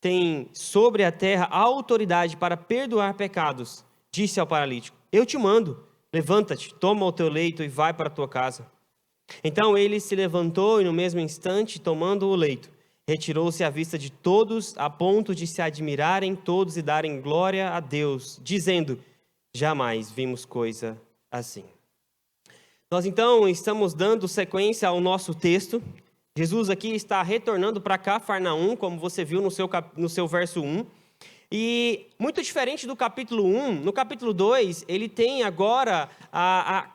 tem sobre a terra a autoridade para perdoar pecados, disse ao paralítico: Eu te mando, levanta-te, toma o teu leito e vai para a tua casa. Então ele se levantou e no mesmo instante, tomando o leito, retirou-se à vista de todos, a ponto de se admirarem todos e darem glória a Deus, dizendo: Jamais vimos coisa assim. Nós então estamos dando sequência ao nosso texto. Jesus aqui está retornando para Cafarnaum, como você viu no seu verso 1. E muito diferente do capítulo 1, no capítulo 2, ele tem agora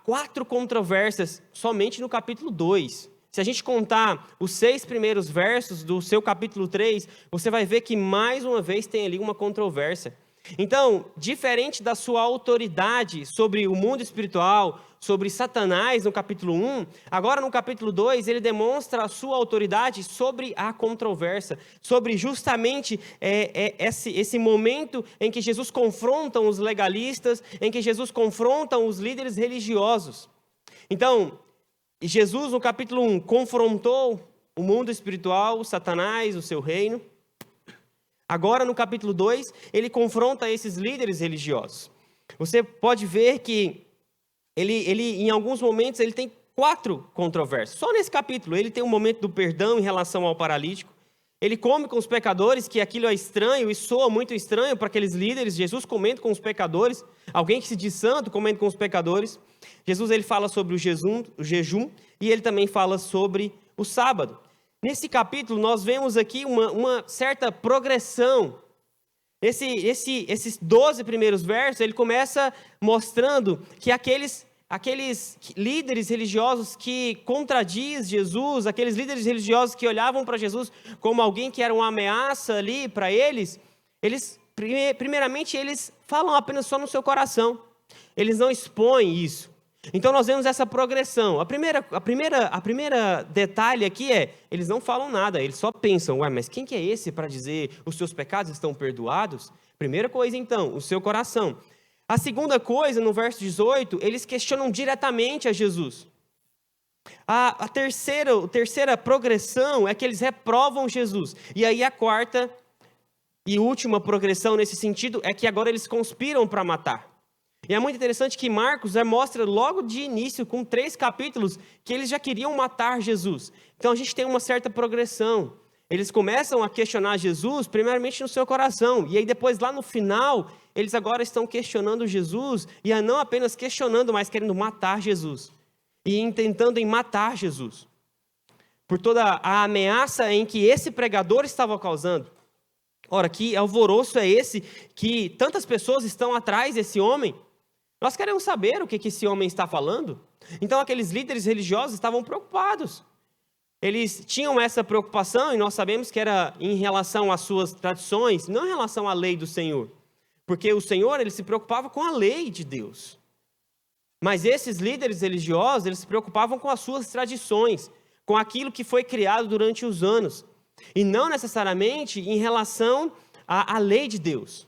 4 controvérsias somente no capítulo 2. Se a gente contar os 6 primeiros versos do seu capítulo 3, você vai ver que mais uma vez tem ali uma controvérsia. Então, diferente da sua autoridade sobre o mundo espiritual, sobre Satanás no capítulo 1, agora no capítulo 2 ele demonstra a sua autoridade sobre a controvérsia, sobre justamente esse momento em que Jesus confronta os legalistas, em que Jesus confronta os líderes religiosos. Então, Jesus no capítulo 1 confrontou o mundo espiritual, Satanás, o seu reino. Agora, no capítulo 2, ele confronta esses líderes religiosos. Você pode ver que ele em alguns momentos, ele tem 4 controvérsias. Só nesse capítulo, ele tem um momento do perdão em relação ao paralítico. Ele come com os pecadores, que aquilo é estranho e soa muito estranho para aqueles líderes. Jesus comendo com os pecadores, alguém que se diz santo comendo com os pecadores. Jesus ele fala sobre o jejum e ele também fala sobre o sábado. Nesse capítulo, nós vemos aqui uma certa progressão. Esses 12 primeiros versos, ele começa mostrando que aqueles líderes religiosos que contradiziam Jesus, aqueles líderes religiosos que olhavam para Jesus como alguém que era uma ameaça ali para eles, primeiramente, eles falam apenas só no seu coração. Eles não expõem isso. Então nós vemos essa progressão. A primeira detalhe aqui eles não falam nada, eles só pensam: mas quem que é esse para dizer os seus pecados estão perdoados? Primeira coisa então, o seu coração. A segunda coisa, no verso 18, eles questionam diretamente a Jesus. A terceira progressão é que eles reprovam Jesus. E aí a quarta e última progressão nesse sentido é que agora eles conspiram para matar. E é muito interessante que Marcos mostra logo de início, com 3 capítulos, que eles já queriam matar Jesus. Então a gente tem uma certa progressão. Eles começam a questionar Jesus, primeiramente no seu coração. E aí depois, lá no final, eles agora estão questionando Jesus. E não apenas questionando, mas querendo matar Jesus. E tentando matar Jesus. Por toda a ameaça em que esse pregador estava causando. Ora, que alvoroço é esse que tantas pessoas estão atrás desse homem? Nós queremos saber o que esse homem está falando. Então, aqueles líderes religiosos estavam preocupados. Eles tinham essa preocupação, e nós sabemos que era em relação às suas tradições, não em relação à lei do Senhor. Porque o Senhor, ele se preocupava com a lei de Deus. Mas esses líderes religiosos, eles se preocupavam com as suas tradições, com aquilo que foi criado durante os anos. E não necessariamente em relação à lei de Deus.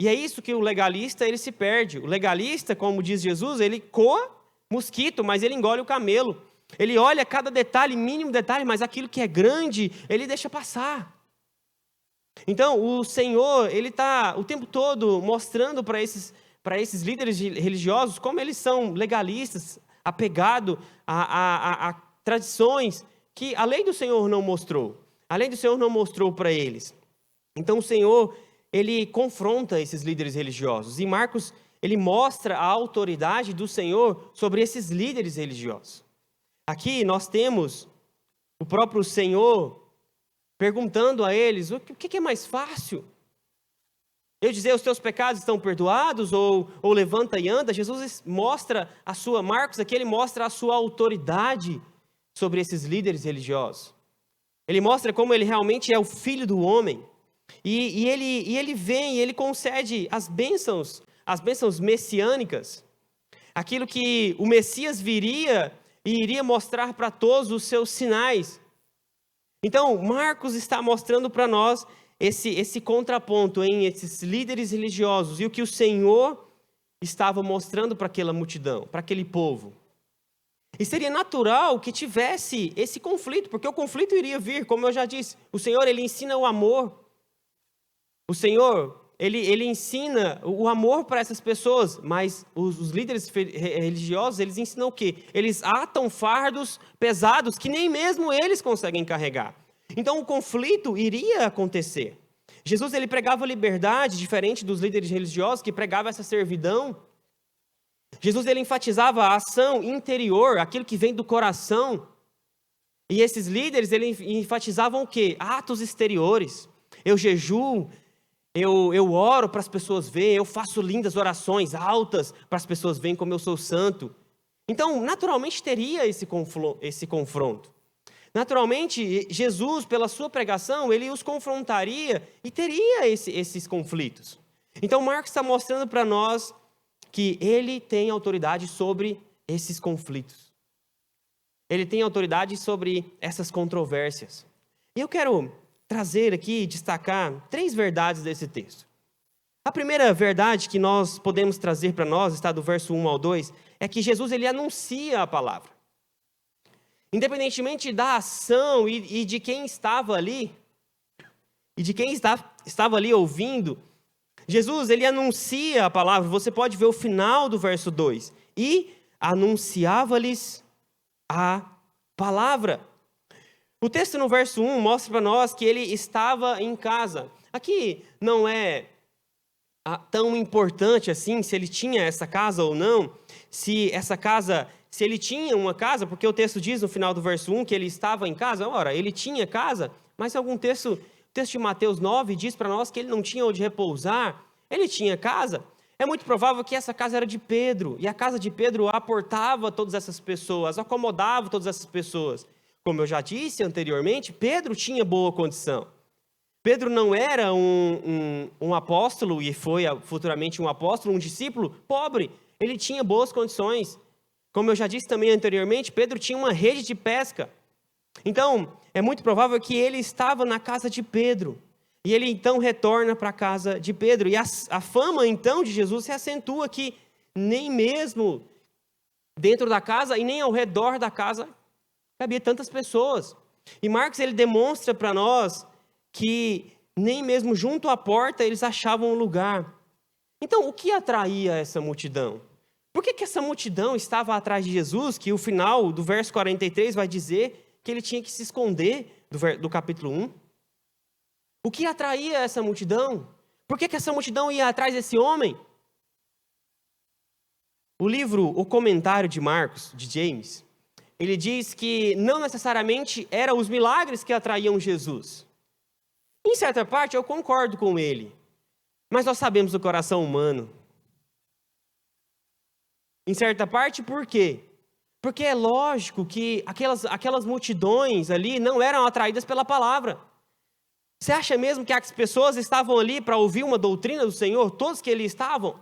E é isso que o legalista, ele se perde. O legalista, como diz Jesus, ele coa mosquito, mas ele engole o camelo. Ele olha cada detalhe, mínimo detalhe, mas aquilo que é grande, ele deixa passar. Então, o Senhor, ele está o tempo todo mostrando para esses líderes religiosos como eles são legalistas, apegados a tradições que a lei do Senhor não mostrou. A lei do Senhor não mostrou para eles. Então, o Senhor, ele confronta esses líderes religiosos. E Marcos, ele mostra a autoridade do Senhor sobre esses líderes religiosos. Aqui nós temos o próprio Senhor perguntando a eles, o que é mais fácil? Eu dizer, os teus pecados estão perdoados, ou levanta e anda? Jesus mostra Marcos aqui, ele mostra a sua autoridade sobre esses líderes religiosos. Ele mostra como ele realmente é o Filho do homem. E ele vem, ele concede as bênçãos messiânicas. Aquilo que o Messias viria e iria mostrar para todos os seus sinais. Então, Marcos está mostrando para nós esse contraponto em esses líderes religiosos e o que o Senhor estava mostrando para aquela multidão, para aquele povo. E seria natural que tivesse esse conflito, porque o conflito iria vir, como eu já disse. O Senhor, ele ensina o amor. O Senhor, ele ensina o amor para essas pessoas, mas os líderes religiosos, eles ensinam o quê? Eles atam fardos pesados que nem mesmo eles conseguem carregar. Então o conflito iria acontecer. Jesus, ele pregava liberdade, diferente dos líderes religiosos que pregavam essa servidão. Jesus, ele enfatizava a ação interior, aquilo que vem do coração. E esses líderes, eles enfatizavam o quê? Atos exteriores. Eu jejuo, eu oro para as pessoas verem, eu faço lindas orações altas para as pessoas verem como eu sou santo. Então, naturalmente, teria esse confronto. Naturalmente, Jesus, pela sua pregação, ele os confrontaria e teria esses conflitos. Então, Marcos está mostrando para nós que ele tem autoridade sobre esses conflitos. Ele tem autoridade sobre essas controvérsias. E eu quero trazer aqui, destacar 3 verdades desse texto. A primeira verdade que nós podemos trazer para nós, está do verso 1 ao 2, é que Jesus, ele anuncia a palavra. Independentemente da ação e de quem estava ali, e de quem estava ali ouvindo, Jesus, ele anuncia a palavra. Você pode ver o final do verso 2. E anunciava-lhes a palavra. O texto no verso 1 mostra para nós que ele estava em casa. Aqui não é tão importante assim se ele tinha essa casa ou não, se ele tinha uma casa, porque o texto diz no final do verso 1 que ele estava em casa. Ora, ele tinha casa, mas algum texto... O texto de Mateus 9 diz para nós que ele não tinha onde repousar, ele tinha casa. É muito provável que essa casa era de Pedro, e a casa de Pedro aportava todas essas pessoas, acomodava todas essas pessoas. Como eu já disse anteriormente, Pedro tinha boa condição. Pedro não era um apóstolo, e foi futuramente um apóstolo, um discípulo pobre. Ele tinha boas condições. Como eu já disse também anteriormente, Pedro tinha uma rede de pesca. Então, é muito provável que ele estava na casa de Pedro. E ele então retorna para a casa de Pedro. E a fama então de Jesus se acentua que nem mesmo dentro da casa e nem ao redor da casa cabia tantas pessoas. E Marcos, ele demonstra para nós que nem mesmo junto à porta eles achavam um lugar. Então, o que atraía essa multidão? Por que essa multidão estava atrás de Jesus, que o final do verso 43 vai dizer que ele tinha que se esconder do capítulo 1? O que atraía essa multidão? Por que essa multidão ia atrás desse homem? O comentário de Marcos, de James, ele diz que não necessariamente eram os milagres que atraíam Jesus. Em certa parte, eu concordo com ele. Mas nós sabemos do coração humano. Em certa parte, por quê? Porque é lógico que aquelas multidões ali não eram atraídas pela palavra. Você acha mesmo que as pessoas estavam ali para ouvir uma doutrina do Senhor? Todos que ali estavam?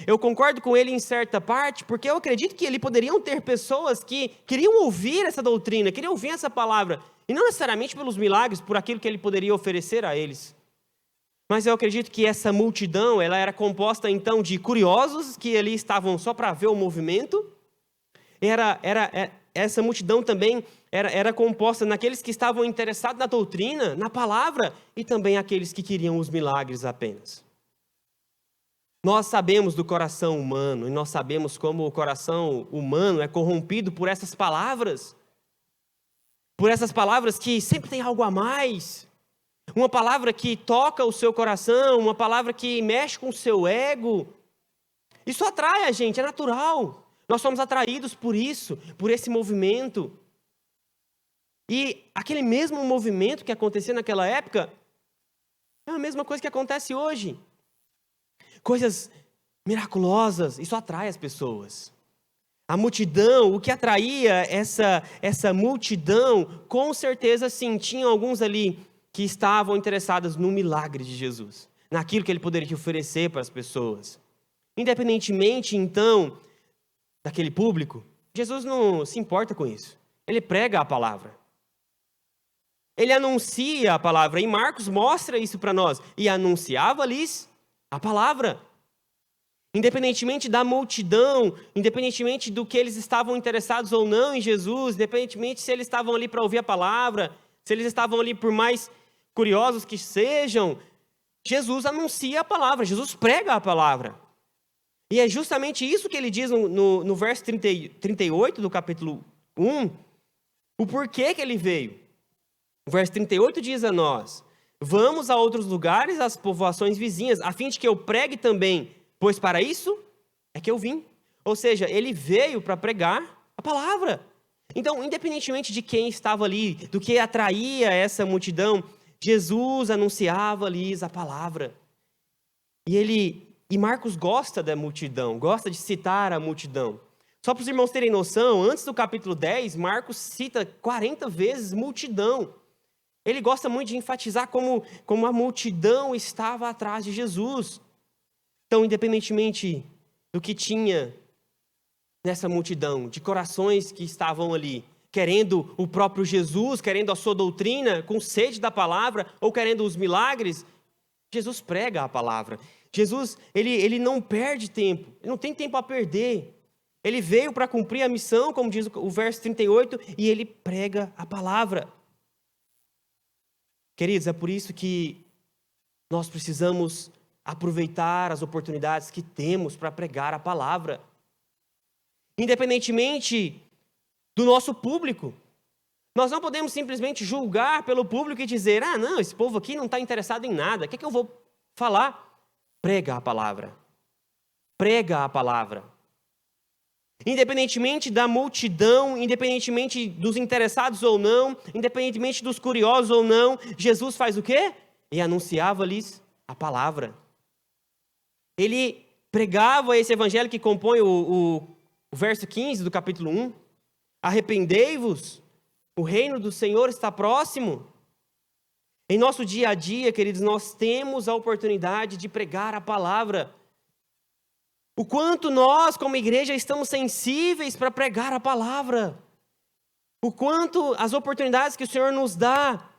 Eu concordo com ele em certa parte, porque eu acredito que ali poderiam ter pessoas que queriam ouvir essa doutrina, queriam ouvir essa palavra, e não necessariamente pelos milagres, por aquilo que ele poderia oferecer a eles. Mas eu acredito que essa multidão, ela era composta então de curiosos que ali estavam só para ver o movimento. Essa multidão também era composta naqueles que estavam interessados na doutrina, na palavra, e também aqueles que queriam os milagres apenas. Nós sabemos do coração humano, e nós sabemos como o coração humano é corrompido por essas palavras que sempre tem algo a mais. Uma palavra que toca o seu coração, uma palavra que mexe com o seu ego. Isso atrai a gente, é natural. Nós somos atraídos por isso, por esse movimento. E aquele mesmo movimento que acontecia naquela época é a mesma coisa que acontece hoje. Coisas miraculosas, isso atrai as pessoas. A multidão, o que atraía essa multidão, com certeza sim, tinham alguns ali que estavam interessados no milagre de Jesus, naquilo que ele poderia oferecer para as pessoas. Independentemente, então, daquele público, Jesus não se importa com isso. Ele prega a palavra. Ele anuncia a palavra, e Marcos mostra isso para nós. E anunciava-lhes a palavra. Independentemente da multidão, independentemente do que eles estavam interessados ou não em Jesus, independentemente se eles estavam ali para ouvir a palavra, se eles estavam ali por mais curiosos que sejam, Jesus anuncia a palavra, Jesus prega a palavra. E é justamente isso que ele diz no verso 38 do capítulo 1, o porquê que ele veio. O verso 38 diz a nós: vamos a outros lugares, às povoações vizinhas, a fim de que eu pregue também, pois para isso é que eu vim. Ou seja, ele veio para pregar a palavra. Então, independentemente de quem estava ali, do que atraía essa multidão, Jesus anunciava-lhes a palavra. E Marcos gosta da multidão, gosta de citar a multidão. Só para os irmãos terem noção, antes do capítulo 10, Marcos cita 40 vezes multidão. Ele gosta muito de enfatizar como a multidão estava atrás de Jesus. Então, independentemente do que tinha nessa multidão, de corações que estavam ali, querendo o próprio Jesus, querendo a sua doutrina, com sede da palavra, ou querendo os milagres, Jesus prega a palavra. Jesus, ele não perde tempo, ele não tem tempo a perder. Ele veio para cumprir a missão, como diz o verso 38, e ele prega a palavra. Queridos, é por isso que nós precisamos aproveitar as oportunidades que temos para pregar a palavra. Independentemente do nosso público. Nós não podemos simplesmente julgar pelo público e dizer: ah, não, esse povo aqui não está interessado em nada, o que é que eu vou falar? Prega a palavra. Prega a palavra. Independentemente da multidão, independentemente dos interessados ou não, independentemente dos curiosos ou não, Jesus faz o quê? E anunciava-lhes a palavra. Ele pregava esse evangelho que compõe o verso 15 do capítulo 1. Arrependei-vos, o reino do Senhor está próximo. Em nosso dia a dia, queridos, nós temos a oportunidade de pregar a palavra. O quanto nós, como igreja, estamos sensíveis para pregar a palavra. O quanto as oportunidades que o Senhor nos dá,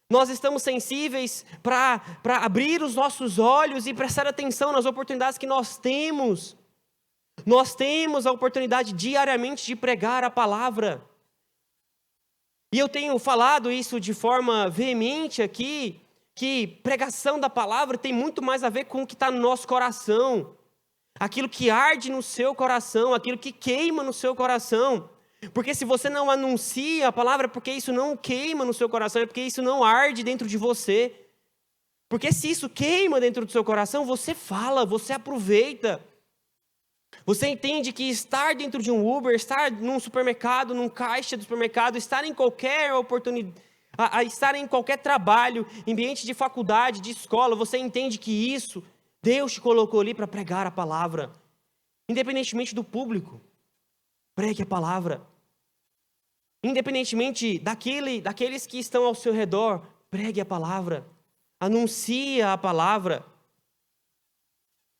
nós estamos sensíveis para abrir os nossos olhos e prestar atenção nas oportunidades que nós temos. Nós temos a oportunidade diariamente de pregar a palavra. E eu tenho falado isso de forma veemente aqui, que pregação da palavra tem muito mais a ver com o que está no nosso coração. Aquilo que arde no seu coração, aquilo que queima no seu coração. Porque se você não anuncia a palavra, é porque isso não queima no seu coração, é porque isso não arde dentro de você. Porque se isso queima dentro do seu coração, você fala, você aproveita. Você entende que estar dentro de um Uber, estar num supermercado, num caixa do supermercado, estar em qualquer oportunidade, estar em qualquer trabalho, ambiente de faculdade, de escola, você entende que isso, Deus te colocou ali para pregar a palavra. Independentemente do público, pregue a palavra. Independentemente daqueles que estão ao seu redor, pregue a palavra. Anuncia a palavra.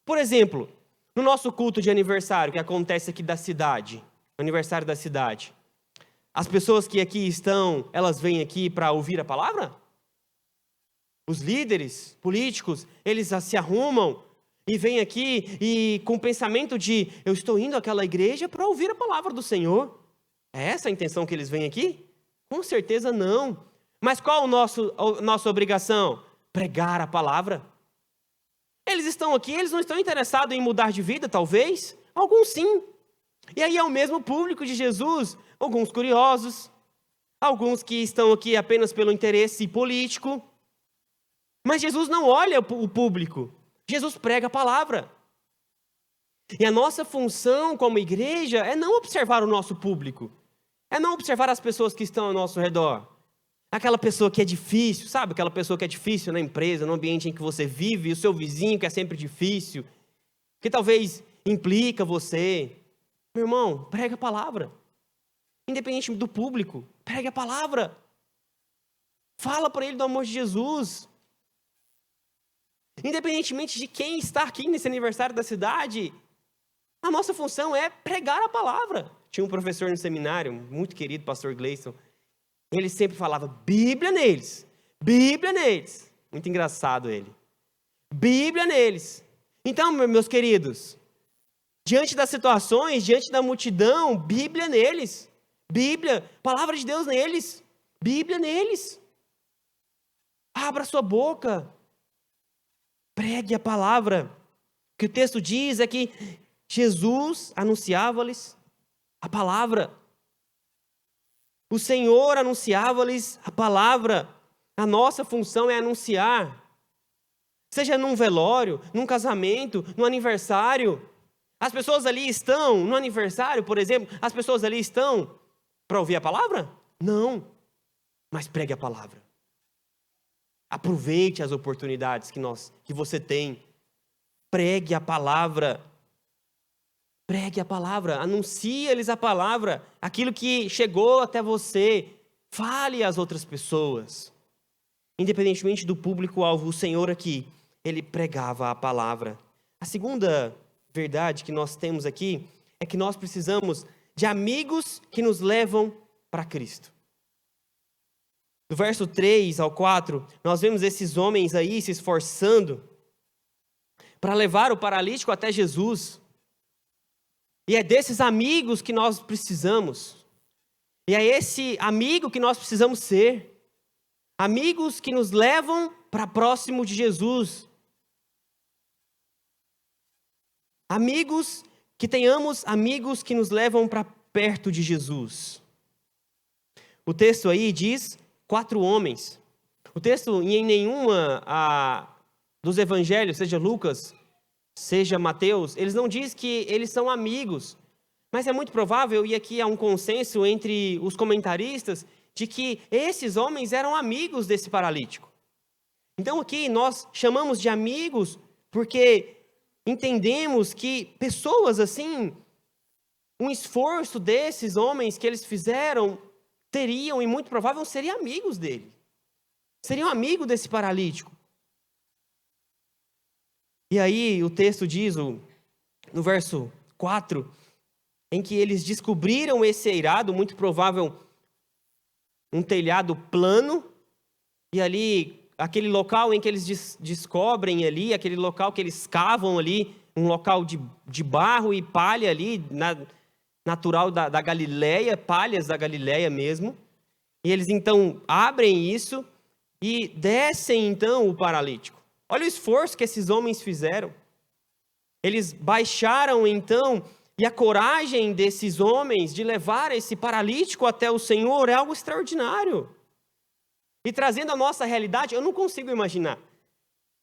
Por exemplo, no nosso culto de aniversário que acontece aqui da cidade, aniversário da cidade, as pessoas que aqui estão, elas vêm aqui para ouvir a palavra? Os líderes políticos, eles se arrumam e vêm aqui e com o pensamento de: eu estou indo àquela igreja para ouvir a palavra do Senhor. É essa a intenção que eles vêm aqui? Com certeza não. Mas qual a nossa obrigação? Pregar a palavra. Eles estão aqui, eles não estão interessados em mudar de vida, talvez? Alguns sim. E aí é o mesmo público de Jesus, alguns curiosos, alguns que estão aqui apenas pelo interesse político. Mas Jesus não olha o público, Jesus prega a palavra. E a nossa função como igreja é não observar o nosso público, é não observar as pessoas que estão ao nosso redor. Aquela pessoa que é difícil, sabe? Aquela pessoa que é difícil na empresa, no ambiente em que você vive, o seu vizinho que é sempre difícil, que talvez implica você. Meu irmão, pregue a palavra. Independente do público, pregue a palavra. Fala para ele do amor de Jesus. Independentemente de quem está aqui nesse aniversário da cidade, a nossa função é pregar a palavra. Tinha um professor no seminário, muito querido, pastor Gleison. Ele sempre falava, Bíblia neles, Bíblia neles. Muito engraçado ele. Bíblia neles. Então, meus queridos, diante das situações, diante da multidão, Bíblia neles. Bíblia, palavra de Deus neles. Bíblia neles. Abra sua boca. Pregue a palavra. O que o texto diz é que Jesus anunciava-lhes a palavra. O Senhor anunciava-lhes a palavra. A nossa função é anunciar. Seja num velório, num casamento, no aniversário. As pessoas ali estão, no aniversário, por exemplo, as pessoas ali estão para ouvir a palavra? Não. Mas pregue a palavra. Aproveite as oportunidades que você tem. Pregue a palavra. Pregue a palavra, anuncie-lhes a palavra, aquilo que chegou até você, fale às outras pessoas. Independentemente do público-alvo, o Senhor aqui, ele pregava a palavra. A segunda verdade que nós temos aqui é que nós precisamos de amigos que nos levam para Cristo. Do verso 3 ao 4, nós vemos esses homens aí se esforçando para levar o paralítico até Jesus. E é desses amigos que nós precisamos. E é esse amigo que nós precisamos ser. Amigos que nos levam para próximo de Jesus. Que tenhamos amigos que nos levam para perto de Jesus. O texto aí diz 4 homens. O texto em nenhuma dos evangelhos, seja Lucas, seja Mateus, eles não dizem que eles são amigos, mas é muito provável, e aqui há um consenso entre os comentaristas, de que esses homens eram amigos desse paralítico. Então aqui nós chamamos de amigos porque entendemos que pessoas assim, um esforço desses homens que eles fizeram, teriam, e muito provável, seriam amigos dele. Seriam amigos desse paralítico. E aí o texto diz, no verso 4, em que eles descobriram esse eirado, muito provável um telhado plano, e ali, aquele local em que eles descobrem ali, aquele local que eles cavam ali, um local de barro e palha ali, natural da Galileia, palhas da Galileia mesmo, e eles então abrem isso e descem então o paralítico. Olha o esforço que esses homens fizeram. Eles baixaram então, e a coragem desses homens de levar esse paralítico até o Senhor é algo extraordinário. E trazendo a nossa realidade, eu não consigo imaginar.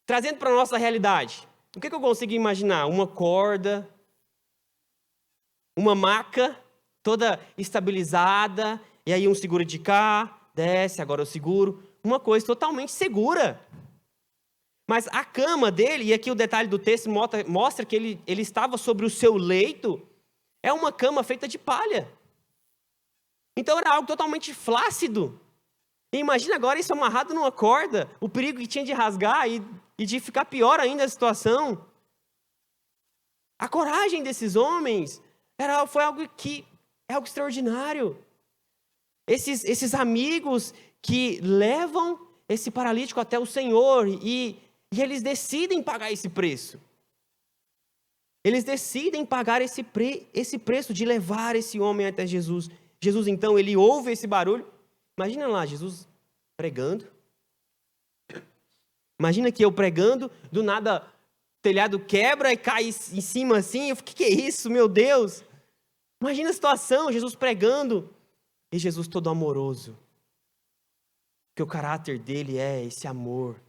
Trazendo para a nossa realidade, o que eu consigo imaginar? Uma corda, uma maca, toda estabilizada, e aí um segura de cá, desce, agora eu seguro. Uma coisa totalmente segura. Mas a cama dele, e aqui o detalhe do texto mostra que ele estava sobre o seu leito, é uma cama feita de palha. Então era algo totalmente flácido. E imagina agora isso amarrado numa corda, o perigo que tinha de rasgar e de ficar pior ainda a situação. A coragem desses homens foi algo extraordinário. Esses amigos que levam esse paralítico até o Senhor e eles decidem pagar esse preço. Eles decidem pagar esse preço de levar esse homem até Jesus. Jesus, então, ele ouve esse barulho. Imagina lá, Jesus pregando. Imagina que eu pregando, do nada o telhado quebra e cai em cima assim. O que é isso, meu Deus? Imagina a situação, Jesus pregando. E Jesus todo amoroso. Porque o caráter dele é esse amor.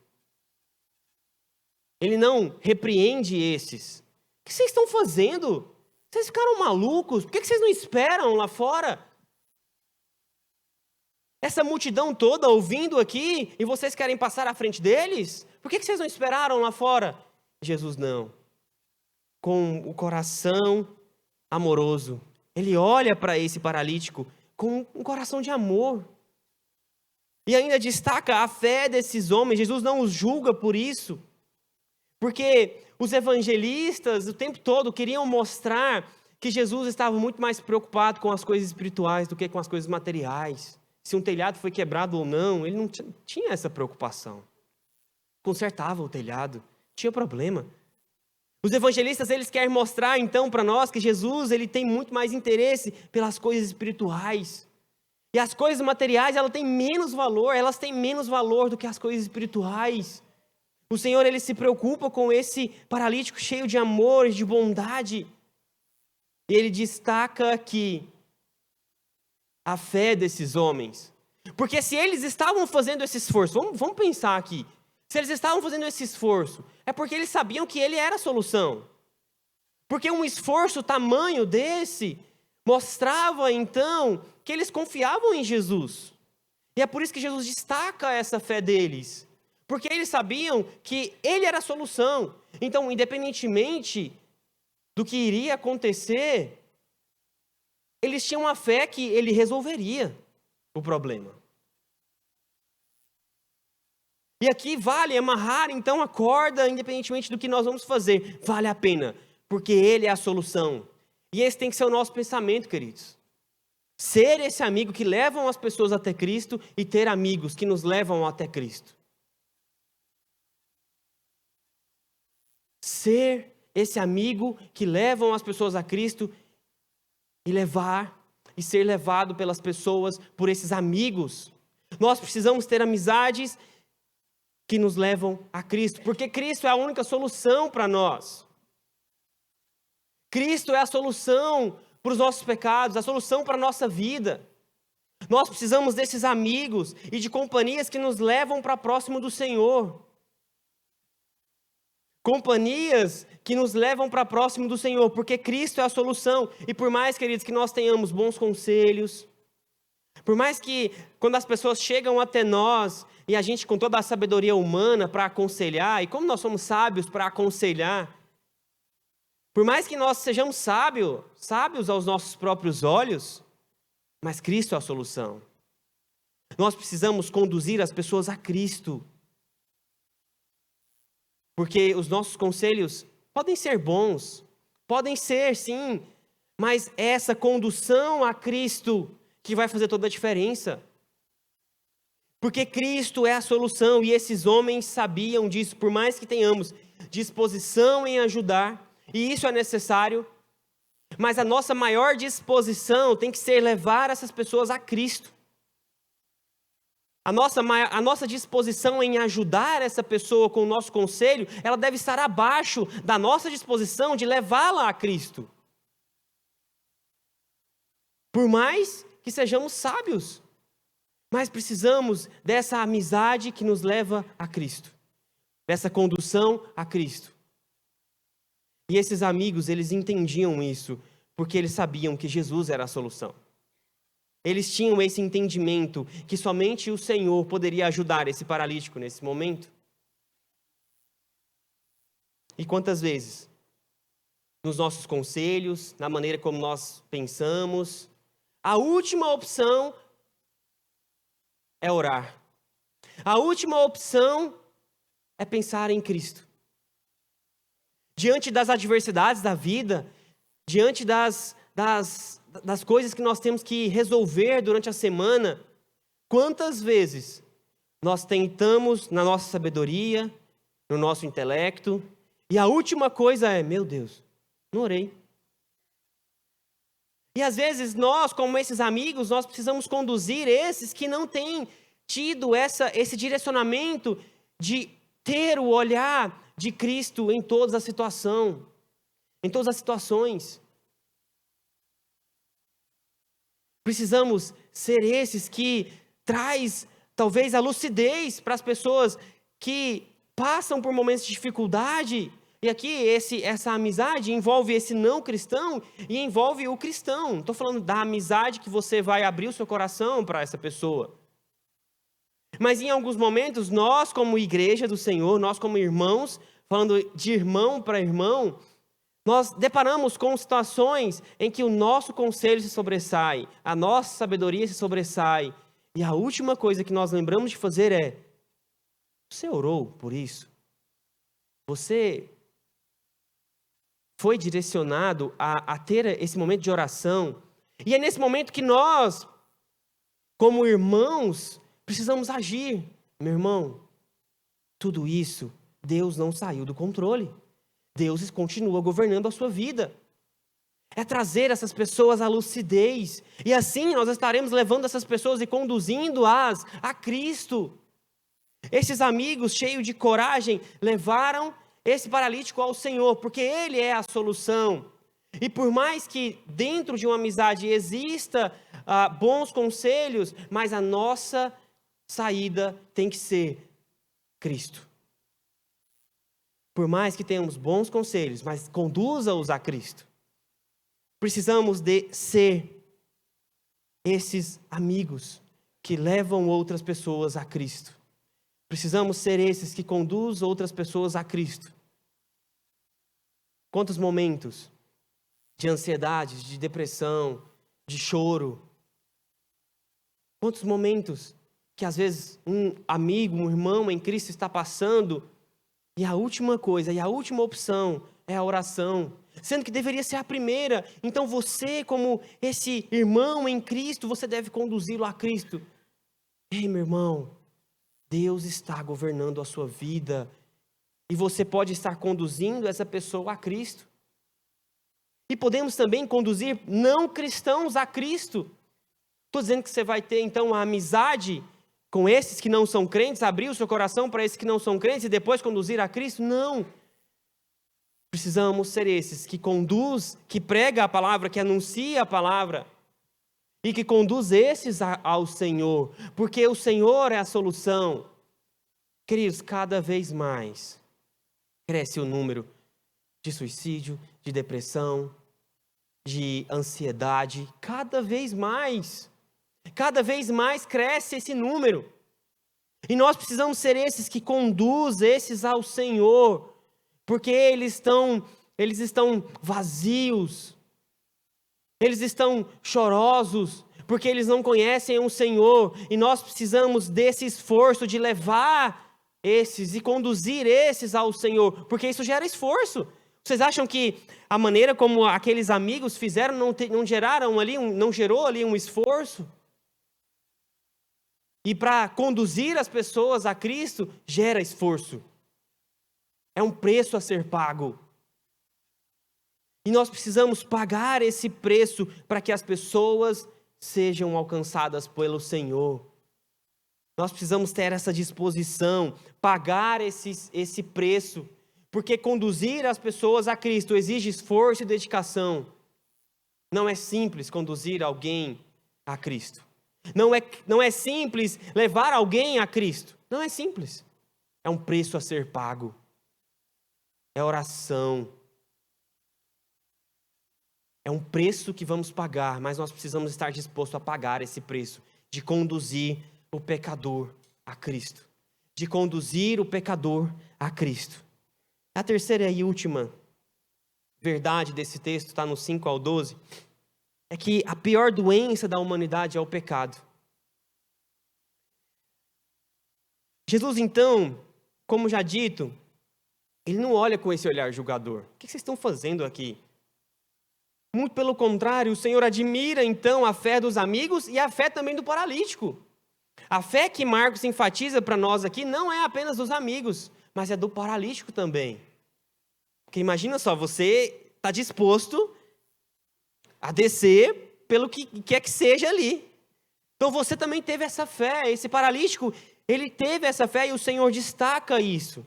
Ele não repreende esses que vocês estão fazendo? Vocês ficaram malucos? Por que vocês não esperam lá fora? Essa multidão toda ouvindo aqui e vocês querem passar à frente deles? Por que vocês não esperaram lá fora? Jesus não. Com o coração amoroso, ele olha para esse paralítico com um coração de amor. E ainda destaca a fé desses homens. Jesus não os julga por isso. Porque os evangelistas o tempo todo queriam mostrar que Jesus estava muito mais preocupado com as coisas espirituais do que com as coisas materiais. Se um telhado foi quebrado ou não, ele não tinha essa preocupação. Consertava o telhado, tinha problema. Os evangelistas, eles querem mostrar então para nós que Jesus, ele tem muito mais interesse pelas coisas espirituais. E as coisas materiais, elas têm menos valor do que as coisas espirituais. O Senhor, ele se preocupa com esse paralítico cheio de amor, de bondade. E ele destaca aqui a fé desses homens. Porque se eles estavam fazendo esse esforço, vamos pensar aqui. Se eles estavam fazendo esse esforço, é porque eles sabiam que ele era a solução. Porque um esforço tamanho desse mostrava então que eles confiavam em Jesus. E é por isso que Jesus destaca essa fé deles. Porque eles sabiam que ele era a solução. Então, independentemente do que iria acontecer, eles tinham a fé que ele resolveria o problema. E aqui vale amarrar então a corda, independentemente do que nós vamos fazer. Vale a pena, porque ele é a solução. E esse tem que ser o nosso pensamento, queridos. Ser esse amigo que levam as pessoas até Cristo e ter amigos que nos levam até Cristo. Ser esse amigo que levam as pessoas a Cristo e ser levado pelas pessoas por esses amigos. Nós precisamos ter amizades que nos levam a Cristo, porque Cristo é a única solução para nós. Cristo é a solução para os nossos pecados, a solução para a nossa vida. Nós precisamos desses amigos e de companhias que nos levam para próximo do Senhor. Companhias que nos levam para próximo do Senhor, porque Cristo é a solução. E por mais, queridos, que nós tenhamos bons conselhos, por mais que quando as pessoas chegam até nós e a gente com toda a sabedoria humana para aconselhar, e como nós somos sábios para aconselhar, por mais que nós sejamos sábios aos nossos próprios olhos, mas Cristo é a solução. Nós precisamos conduzir as pessoas a Cristo. Porque os nossos conselhos podem ser bons, podem ser sim, mas essa condução a Cristo que vai fazer toda a diferença. Porque Cristo é a solução e esses homens sabiam disso, por mais que tenhamos disposição em ajudar, e isso é necessário, mas a nossa maior disposição tem que ser levar essas pessoas a Cristo. A nossa disposição em ajudar essa pessoa com o nosso conselho, ela deve estar abaixo da nossa disposição de levá-la a Cristo. Por mais que sejamos sábios, mas precisamos dessa amizade que nos leva a Cristo, dessa condução a Cristo. E esses amigos, eles entendiam isso, porque eles sabiam que Jesus era a solução. Eles tinham esse entendimento que somente o Senhor poderia ajudar esse paralítico nesse momento. E quantas vezes, nos nossos conselhos, na maneira como nós pensamos, a última opção é orar. A última opção é pensar em Cristo. Diante das adversidades da vida, diante das coisas que nós temos que resolver durante a semana, quantas vezes nós tentamos na nossa sabedoria, no nosso intelecto, e a última coisa é, meu Deus, não orei. E às vezes nós, como esses amigos, nós precisamos conduzir esses que não têm tido esse direcionamento de ter o olhar de Cristo em todas as situações. Precisamos ser esses que traz talvez a lucidez para as pessoas que passam por momentos de dificuldade, E aqui, essa amizade envolve esse não cristão e envolve o cristão. Não estou falando da amizade que você vai abrir o seu coração para essa pessoa. Mas em alguns momentos, nós como igreja do Senhor, nós como irmãos, falando de irmão para irmão, nós deparamos com situações em que o nosso conselho se sobressai, a nossa sabedoria se sobressai. E a última coisa que nós lembramos de fazer é: você orou por isso? Você foi direcionado a ter esse momento de oração? E é nesse momento que nós, como irmãos, precisamos agir. Meu irmão, tudo isso, Deus não saiu do controle. Deus continua governando a sua vida. É trazer essas pessoas à lucidez. E assim nós estaremos levando essas pessoas e conduzindo-as a Cristo. Esses amigos cheios de coragem levaram esse paralítico ao Senhor, porque Ele é a solução. E por mais que dentro de uma amizade exista bons conselhos, mas a nossa saída tem que ser Cristo. Por mais que tenhamos bons conselhos, mas conduza-os a Cristo. Precisamos de ser esses amigos que levam outras pessoas a Cristo. Precisamos ser esses que conduzem outras pessoas a Cristo. Quantos momentos de ansiedade, de depressão, de choro. Quantos momentos que às vezes um amigo, um irmão em Cristo está passando e a última coisa, e a última opção é a oração, sendo que deveria ser a primeira. Então você, como esse irmão em Cristo, você deve conduzi-lo a Cristo. Ei, meu irmão, Deus está governando a sua vida e você pode estar conduzindo essa pessoa a Cristo. E podemos também conduzir não cristãos a Cristo. Estou dizendo que você vai ter então a amizade com esses que não são crentes, abrir o seu coração para esses que não são crentes e depois conduzir a Cristo? Não. Precisamos ser esses que conduz, que prega a palavra, que anuncia a palavra e que conduz esses ao Senhor, porque o Senhor é a solução. Queridos, cada vez mais cresce o número de suicídio, de depressão, de ansiedade, cada vez mais cresce esse número. E nós precisamos ser esses que conduzem esses ao Senhor, porque eles estão vazios, eles estão chorosos, porque eles não conhecem o Senhor, e nós precisamos desse esforço de levar esses e conduzir esses ao Senhor, porque isso gera esforço. Vocês acham que a maneira como aqueles amigos fizeram não gerou ali um esforço? E para conduzir as pessoas a Cristo, gera esforço. É um preço a ser pago. E nós precisamos pagar esse preço para que as pessoas sejam alcançadas pelo Senhor. Nós precisamos ter essa disposição, pagar esse preço, porque conduzir as pessoas a Cristo exige esforço e dedicação. Não é simples conduzir alguém a Cristo. Não é simples levar alguém a Cristo. Não é simples. É um preço a ser pago. É oração. É um preço que vamos pagar, mas nós precisamos estar dispostos a pagar esse preço de conduzir o pecador a Cristo. De conduzir o pecador a Cristo. A terceira e última verdade desse texto, está no 5 ao 12, é que a pior doença da humanidade é o pecado. Jesus, então, como já dito, ele não olha com esse olhar julgador. O que vocês estão fazendo aqui? Muito pelo contrário, o Senhor admira, então, a fé dos amigos e a fé também do paralítico. A fé que Marcos enfatiza para nós aqui não é apenas dos amigos, mas é do paralítico também. Porque imagina só, você está disposto a descer pelo que quer que seja ali. Então você também teve essa fé, esse paralítico, ele teve essa fé e o Senhor destaca isso.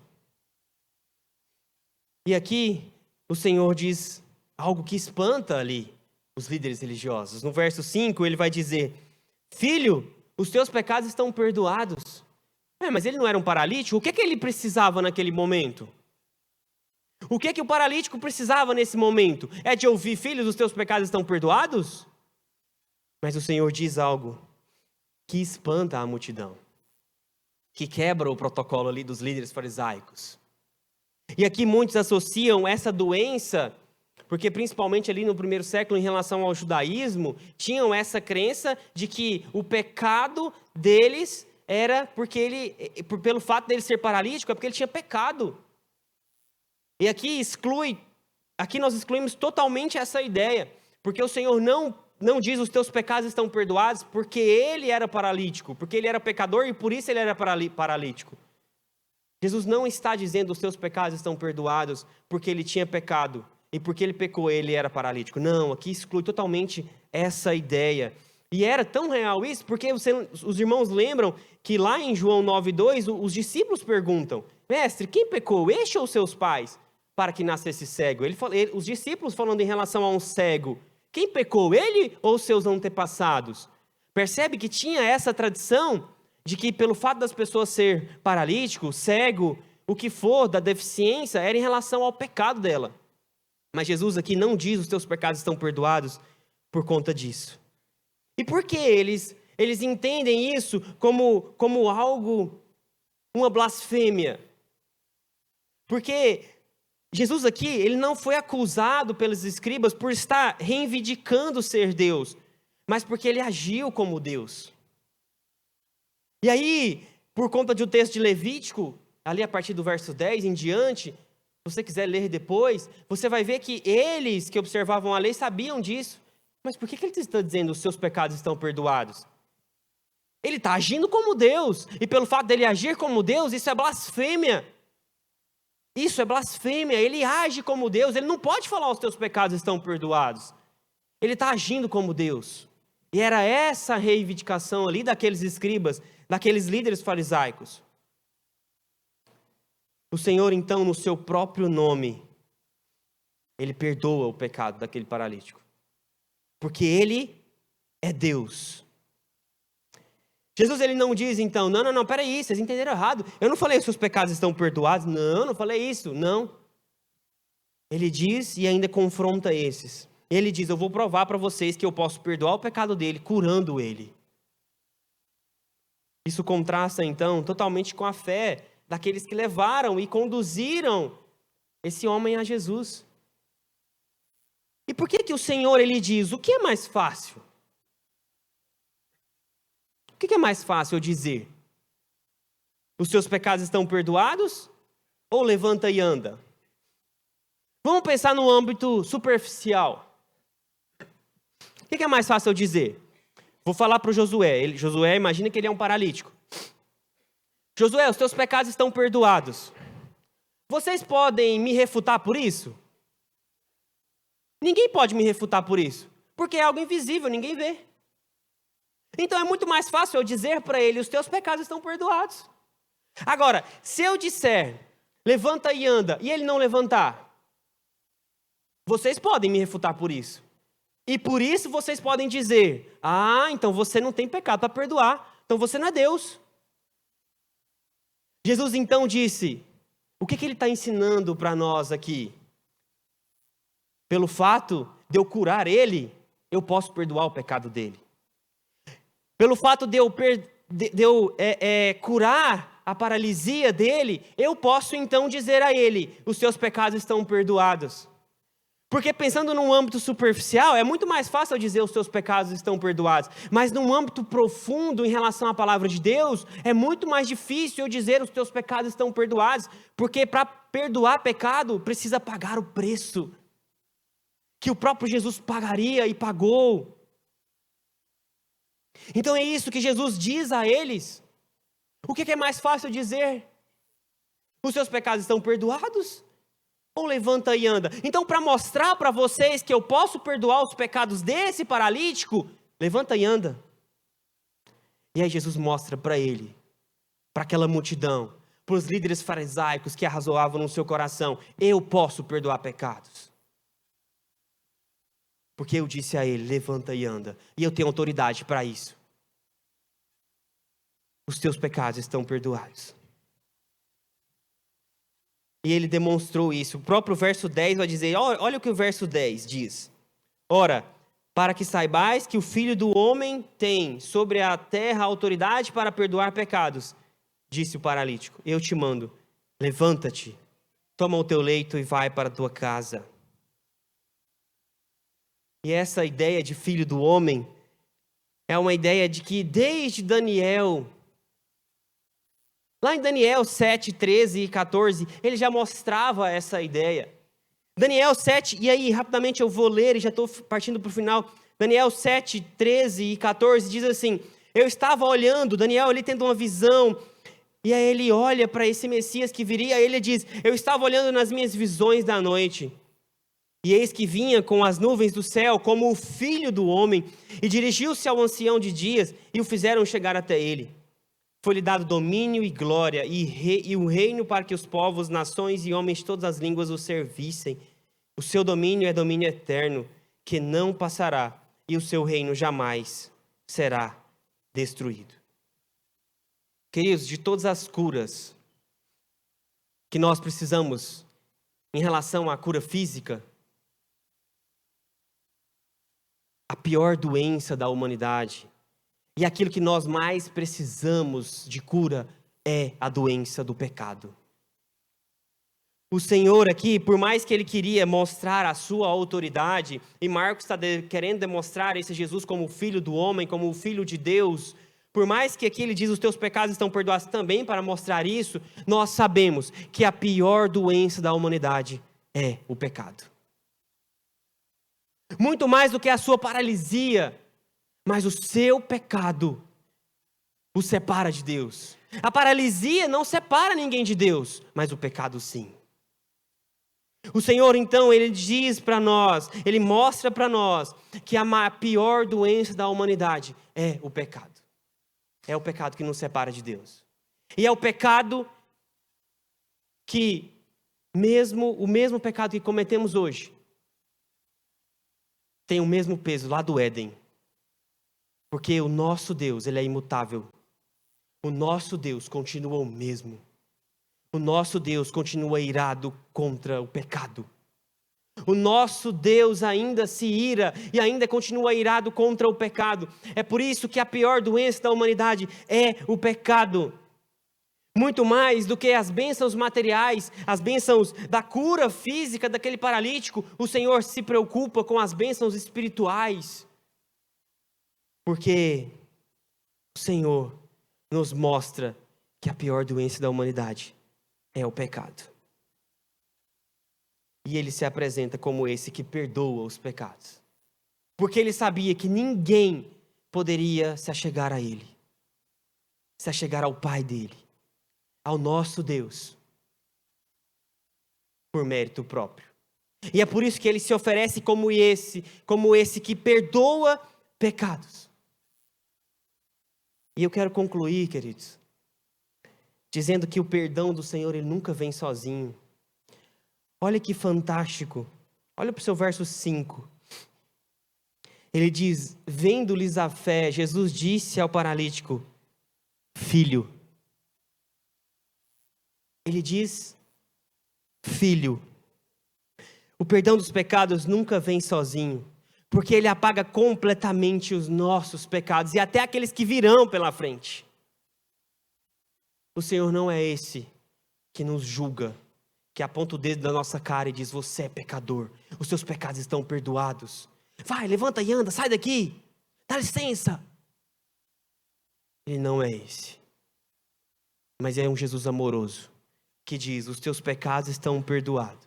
E aqui o Senhor diz algo que espanta ali os líderes religiosos. No verso 5 ele vai dizer: filho, os teus pecados estão perdoados. Mas ele não era um paralítico? O que ele precisava naquele momento? O que o paralítico precisava nesse momento? É de ouvir: filhos, os teus pecados estão perdoados? Mas o Senhor diz algo que espanta a multidão, que quebra o protocolo ali dos líderes farisaicos. E aqui muitos associam essa doença, porque principalmente ali no primeiro século, em relação ao judaísmo, tinham essa crença de que o pecado deles era porque pelo fato dele ser paralítico, é porque ele tinha pecado. E aqui nós excluímos totalmente essa ideia, porque o Senhor não diz: os teus pecados estão perdoados, porque ele era paralítico, porque ele era pecador e por isso ele era paralítico. Jesus não está dizendo: os teus pecados estão perdoados porque ele tinha pecado e porque ele pecou ele era paralítico. Não, aqui exclui totalmente essa ideia. E era tão real isso, porque os irmãos lembram que lá em João 9,2, os discípulos perguntam: mestre, quem pecou, este ou seus pais, para que nascesse cego? Os discípulos falando em relação a um cego: quem pecou, ele ou seus antepassados? Percebe que tinha essa tradição de que pelo fato das pessoas ser paralítico, cego, o que for da deficiência, era em relação ao pecado dela. Mas Jesus aqui não diz: os teus pecados estão perdoados por conta disso. E por que eles entendem isso como algo, uma blasfêmia? Porque Jesus aqui, ele não foi acusado pelos escribas por estar reivindicando ser Deus, mas porque ele agiu como Deus. E aí, por conta de um texto de Levítico, ali a partir do verso 10 em diante, se você quiser ler depois, você vai ver que eles que observavam a lei sabiam disso. Mas por que ele está dizendo: os seus pecados estão perdoados? Ele está agindo como Deus, e pelo fato dele agir como Deus, isso é blasfêmia. Isso é blasfêmia. Ele age como Deus, ele não pode falar: os teus pecados estão perdoados. Ele está agindo como Deus. E era essa reivindicação ali daqueles escribas, daqueles líderes farisaicos. O Senhor, então, no seu próprio nome, ele perdoa o pecado daquele paralítico. Porque ele é Deus. Jesus, ele não diz então: não, peraí, vocês entenderam errado. Eu não falei que seus pecados estão perdoados. Não falei isso, não. Ele diz e ainda confronta esses. Ele diz: eu vou provar para vocês que eu posso perdoar o pecado dele, curando ele. Isso contrasta então totalmente com a fé daqueles que levaram e conduziram esse homem a Jesus. E por que o Senhor, ele diz: o que é mais fácil? O que é mais fácil eu dizer? Os seus pecados estão perdoados? Ou levanta e anda? Vamos pensar no âmbito superficial. O que é mais fácil eu dizer? Vou falar para o Josué. Josué, imagina que ele é um paralítico. Josué, os teus pecados estão perdoados. Vocês podem me refutar por isso? Ninguém pode me refutar por isso, porque é algo invisível, ninguém vê. Então é muito mais fácil eu dizer para ele: os teus pecados estão perdoados. Agora, se eu disser: levanta e anda, e ele não levantar, vocês podem me refutar por isso. E por isso vocês podem dizer: então você não tem pecado para perdoar, então você não é Deus. Jesus então disse: o que ele está ensinando para nós aqui? Pelo fato de eu curar ele, eu posso perdoar o pecado dele. Pelo fato de eu curar a paralisia dele, eu posso então dizer a ele: os seus pecados estão perdoados. Porque pensando num âmbito superficial, é muito mais fácil eu dizer: os teus pecados estão perdoados. Mas num âmbito profundo em relação à palavra de Deus, é muito mais difícil eu dizer: os teus pecados estão perdoados. Porque para perdoar pecado, precisa pagar o preço que o próprio Jesus pagaria e pagou. Então é isso que Jesus diz a eles. O que é mais fácil dizer? Os seus pecados estão perdoados? Ou levanta e anda? Então, para mostrar para vocês que eu posso perdoar os pecados desse paralítico, levanta e anda. E aí Jesus mostra para ele, para aquela multidão, para os líderes farisaicos que arrazoavam no seu coração: eu posso perdoar pecados. Porque eu disse a ele: levanta e anda. E eu tenho autoridade para isso. Os teus pecados estão perdoados. E ele demonstrou isso. O próprio verso 10 vai dizer, olha o que o verso 10 diz. Ora, para que saibais que o Filho do Homem tem sobre a terra autoridade para perdoar pecados, disse o paralítico, eu te mando, levanta-te, toma o teu leito e vai para a tua casa. E essa ideia de Filho do Homem é uma ideia de que desde Daniel, lá em Daniel 7, 13 e 14, ele já mostrava essa ideia. Daniel 7, e aí rapidamente eu vou ler e já estou partindo para o final. Daniel 7, 13 e 14 diz assim, eu estava olhando, Daniel ali tendo uma visão, e aí ele olha para esse Messias que viria, e ele diz, eu estava olhando nas minhas visões da noite, e eis que vinha com as nuvens do céu como o Filho do Homem, e dirigiu-se ao ancião de dias, e o fizeram chegar até ele. Foi-lhe dado domínio e glória, e o reino para que os povos, nações e homens de todas as línguas o servissem. O seu domínio é domínio eterno, que não passará, e o seu reino jamais será destruído. Queridos, de todas as curas que nós precisamos em relação à cura física, a pior doença da humanidade e aquilo que nós mais precisamos de cura é a doença do pecado. O Senhor aqui, por mais que ele queria mostrar a sua autoridade, e Marcos está querendo demonstrar esse Jesus como o Filho do Homem, como o Filho de Deus, por mais que aqui ele diz os teus pecados estão perdoados também para mostrar isso, nós sabemos que a pior doença da humanidade é o pecado. Muito mais do que a sua paralisia, mas o seu pecado o separa de Deus. A paralisia não separa ninguém de Deus, mas o pecado sim. O Senhor então, ele diz para nós, ele mostra para nós que a pior doença da humanidade é o pecado. É o pecado que nos separa de Deus. E é o pecado que, o mesmo pecado que cometemos hoje, tem o mesmo peso lá do Éden. Porque o nosso Deus, ele é imutável. O nosso Deus continua o mesmo. O nosso Deus continua irado contra o pecado. O nosso Deus ainda se ira e ainda continua irado contra o pecado. É por isso que a pior doença da humanidade é o pecado. Muito mais do que as bênçãos materiais, as bênçãos da cura física daquele paralítico, o Senhor se preocupa com as bênçãos espirituais. Porque o Senhor nos mostra que a pior doença da humanidade é o pecado. E ele se apresenta como esse que perdoa os pecados. Porque ele sabia que ninguém poderia se achegar a ele. Se achegar ao Pai dele. Ao nosso Deus. Por mérito próprio. E é por isso que ele se oferece como esse que perdoa pecados. E eu quero concluir, queridos, dizendo que o perdão do Senhor, ele nunca vem sozinho. Olha que fantástico. Olha para o seu verso 5. Ele diz, vendo-lhes a fé, Jesus disse ao paralítico, filho. Ele diz, filho. O perdão dos pecados nunca vem sozinho, porque ele apaga completamente os nossos pecados e até aqueles que virão pela frente. O Senhor não é esse que nos julga, que aponta o dedo da nossa cara e diz, você é pecador, os seus pecados estão perdoados. Vai, levanta e anda, sai daqui, dá licença. Ele não é esse, mas é um Jesus amoroso, que diz, os teus pecados estão perdoados.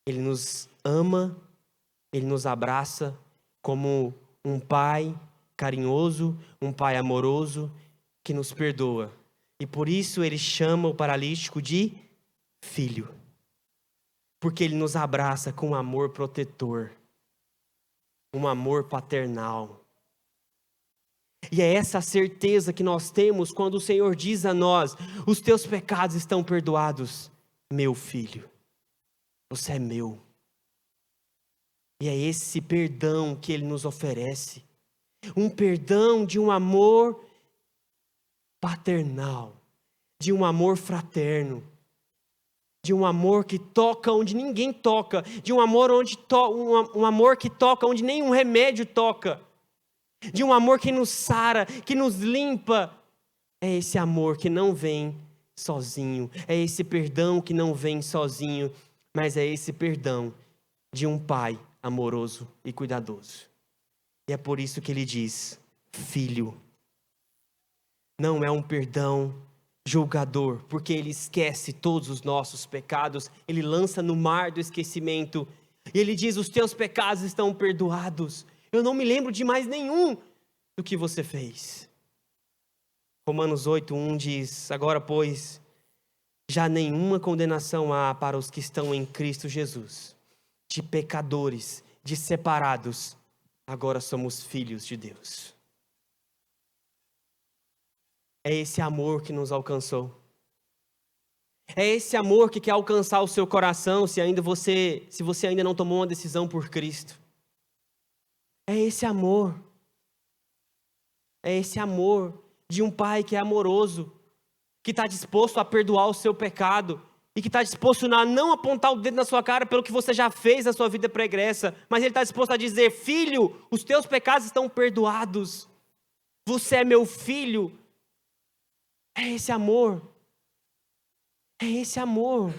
Ele nos ama, ele nos abraça como um pai carinhoso, um pai amoroso, que nos perdoa. E por isso ele chama o paralítico de filho. Porque ele nos abraça com um amor protetor. Um amor paternal. E é essa a certeza que nós temos quando o Senhor diz a nós, os teus pecados estão perdoados, meu filho. Você é meu. E é esse perdão que ele nos oferece. Um perdão de um amor paternal, de um amor fraterno. de um amor que toca onde ninguém toca, de um amor um amor que toca onde nenhum remédio toca, de um amor que nos sara, que nos limpa. É esse amor que não vem sozinho, é esse perdão que não vem sozinho, mas é esse perdão de um pai amoroso e cuidadoso. E é por isso que ele diz, filho. Não é um perdão julgador, porque ele esquece todos os nossos pecados, ele lança no mar do esquecimento, e ele diz, os teus pecados estão perdoados, eu não me lembro de mais nenhum do que você fez. Romanos 8:1 diz, agora pois, já nenhuma condenação há para os que estão em Cristo Jesus, de pecadores, de separados, agora somos filhos de Deus. É esse amor que nos alcançou. É esse amor que quer alcançar o seu coração, se você ainda não tomou uma decisão por Cristo. É esse amor. É esse amor de um pai que é amoroso, que está disposto a perdoar o seu pecado e que está disposto a não apontar o dedo na sua cara pelo que você já fez na sua vida pregressa, mas ele está disposto a dizer, filho, os teus pecados estão perdoados. Você é meu filho. É esse amor. É esse amor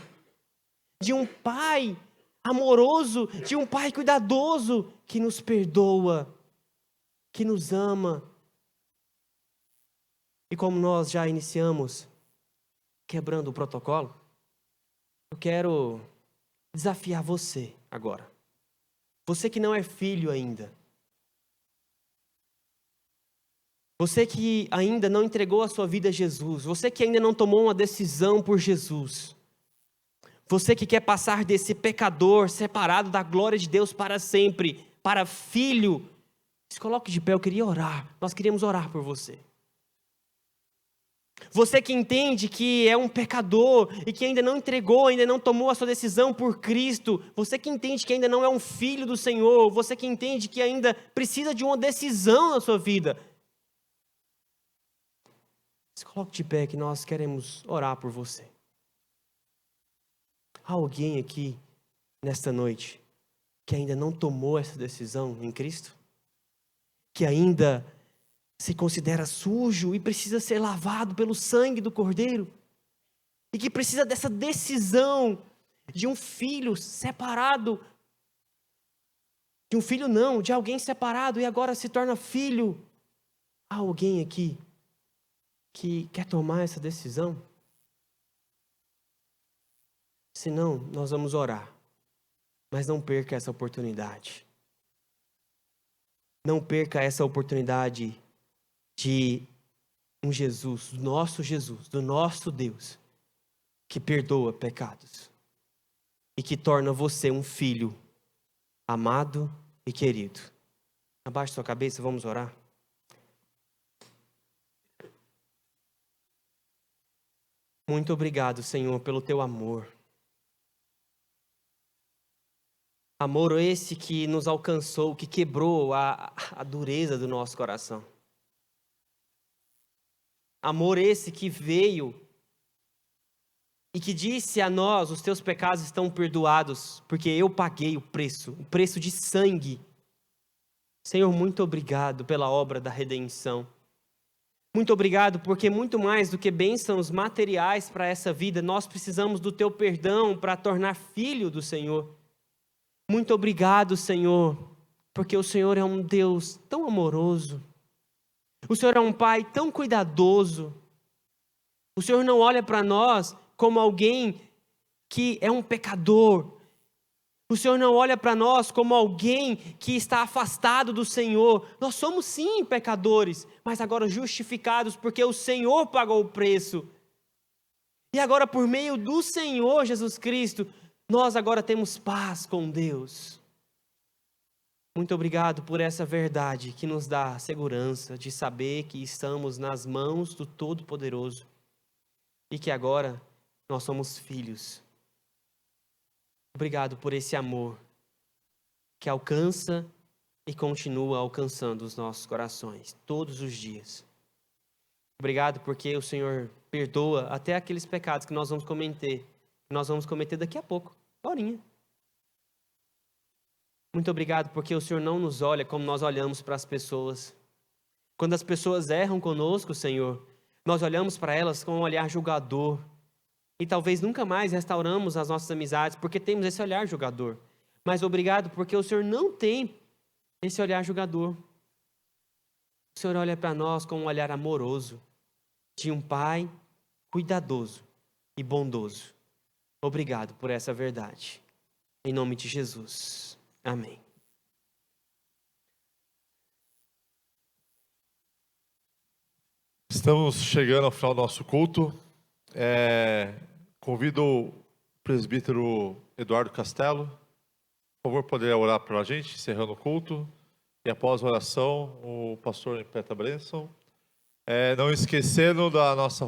de um pai amoroso, de um pai cuidadoso que nos perdoa, que nos ama. E como nós já iniciamos quebrando o protocolo, eu quero desafiar você agora. Você que não é filho ainda. Você que ainda não entregou a sua vida a Jesus. Você que ainda não tomou uma decisão por Jesus. Você que quer passar desse pecador separado da glória de Deus para sempre, para filho. Se coloque de pé, eu queria orar. Nós queríamos orar por você. Você que entende que é um pecador e que ainda não entregou, ainda não tomou a sua decisão por Cristo. Você que entende que ainda não é um filho do Senhor. Você que entende que ainda precisa de uma decisão na sua vida. Se coloque de pé que nós queremos orar por você. Há alguém aqui nesta noite que ainda não tomou essa decisão em Cristo? Que ainda se considera sujo e precisa ser lavado pelo sangue do Cordeiro? E que precisa dessa decisão de um filho separado, de um filho não, de alguém separado e agora se torna filho? Há alguém aqui que quer tomar essa decisão? Se não, nós vamos orar. Mas não perca essa oportunidade. Não perca essa oportunidade de um Jesus, do nosso Deus, que perdoa pecados e que torna você um filho amado e querido. Abaixe sua cabeça, vamos orar. Muito obrigado, Senhor, pelo teu amor. Amor esse que nos alcançou, que quebrou a dureza do nosso coração. Amor esse que veio e que disse a nós, os teus pecados estão perdoados, porque eu paguei o preço de sangue. Senhor, muito obrigado pela obra da redenção. Muito obrigado, porque muito mais do que bênçãos materiais para essa vida, nós precisamos do teu perdão para tornar filho do Senhor. Muito obrigado, Senhor, porque o Senhor é um Deus tão amoroso. O Senhor é um Pai tão cuidadoso. O Senhor não olha para nós como alguém que é um pecador. O Senhor não olha para nós como alguém que está afastado do Senhor. Nós somos sim pecadores, mas agora justificados porque o Senhor pagou o preço. E agora por meio do Senhor Jesus Cristo, nós agora temos paz com Deus. Muito obrigado por essa verdade que nos dá segurança de saber que estamos nas mãos do Todo-Poderoso e que agora nós somos filhos. Obrigado por esse amor que alcança e continua alcançando os nossos corações todos os dias. Obrigado porque o Senhor perdoa até aqueles pecados que nós vamos que nós vamos cometer daqui a pouco, horinha. Muito obrigado porque o Senhor não nos olha como nós olhamos para as pessoas. Quando as pessoas erram conosco, Senhor, nós olhamos para elas com um olhar julgador. E talvez nunca mais restauramos as nossas amizades porque temos esse olhar julgador. Mas obrigado porque o Senhor não tem esse olhar julgador. O Senhor olha para nós com um olhar amoroso, de um pai cuidadoso e bondoso. Obrigado por essa verdade. Em nome de Jesus. Amém. Estamos chegando ao final do nosso culto. Convido o presbítero Eduardo Castelo, por favor, poder orar para a gente, encerrando o culto. E após a oração, o pastor Petra Brenson. Não esquecendo da nossa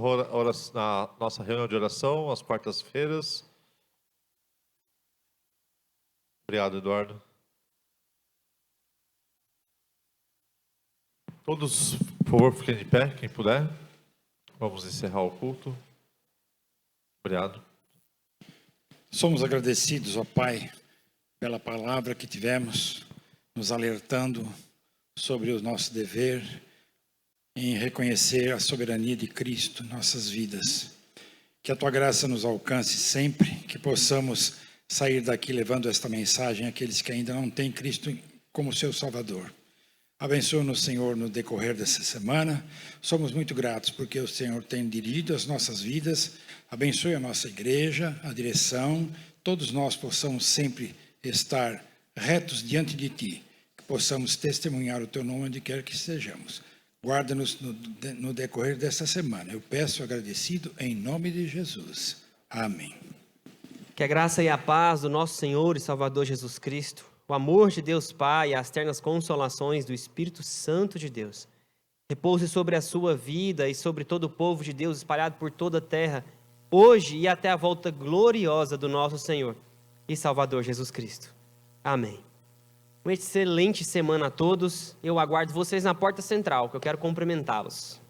reunião de oração, às quartas-feiras. Obrigado, Eduardo. Todos, por favor, fiquem de pé, quem puder. Vamos encerrar o culto. Obrigado. Somos agradecidos, ó Pai, pela palavra que tivemos, nos alertando sobre o nosso dever em reconhecer a soberania de Cristo em nossas vidas. Que a Tua graça nos alcance sempre, que possamos sair daqui levando esta mensagem àqueles que ainda não têm Cristo como seu Salvador. Abençoa-nos, Senhor, no decorrer dessa semana. Somos muito gratos porque o Senhor tem dirigido as nossas vidas. Abençoe a nossa igreja, a direção. Todos nós possamos sempre estar retos diante de Ti. Que possamos testemunhar o Teu nome onde quer que estejamos. Guarda-nos no decorrer dessa semana. Eu peço agradecido em nome de Jesus. Amém. Que a graça e a paz do nosso Senhor e Salvador Jesus Cristo, o amor de Deus Pai e as ternas consolações do Espírito Santo de Deus repouse sobre a sua vida e sobre todo o povo de Deus espalhado por toda a terra, hoje e até a volta gloriosa do nosso Senhor e Salvador Jesus Cristo. Amém. Uma excelente semana a todos. Eu aguardo vocês na porta central, que eu quero cumprimentá-los.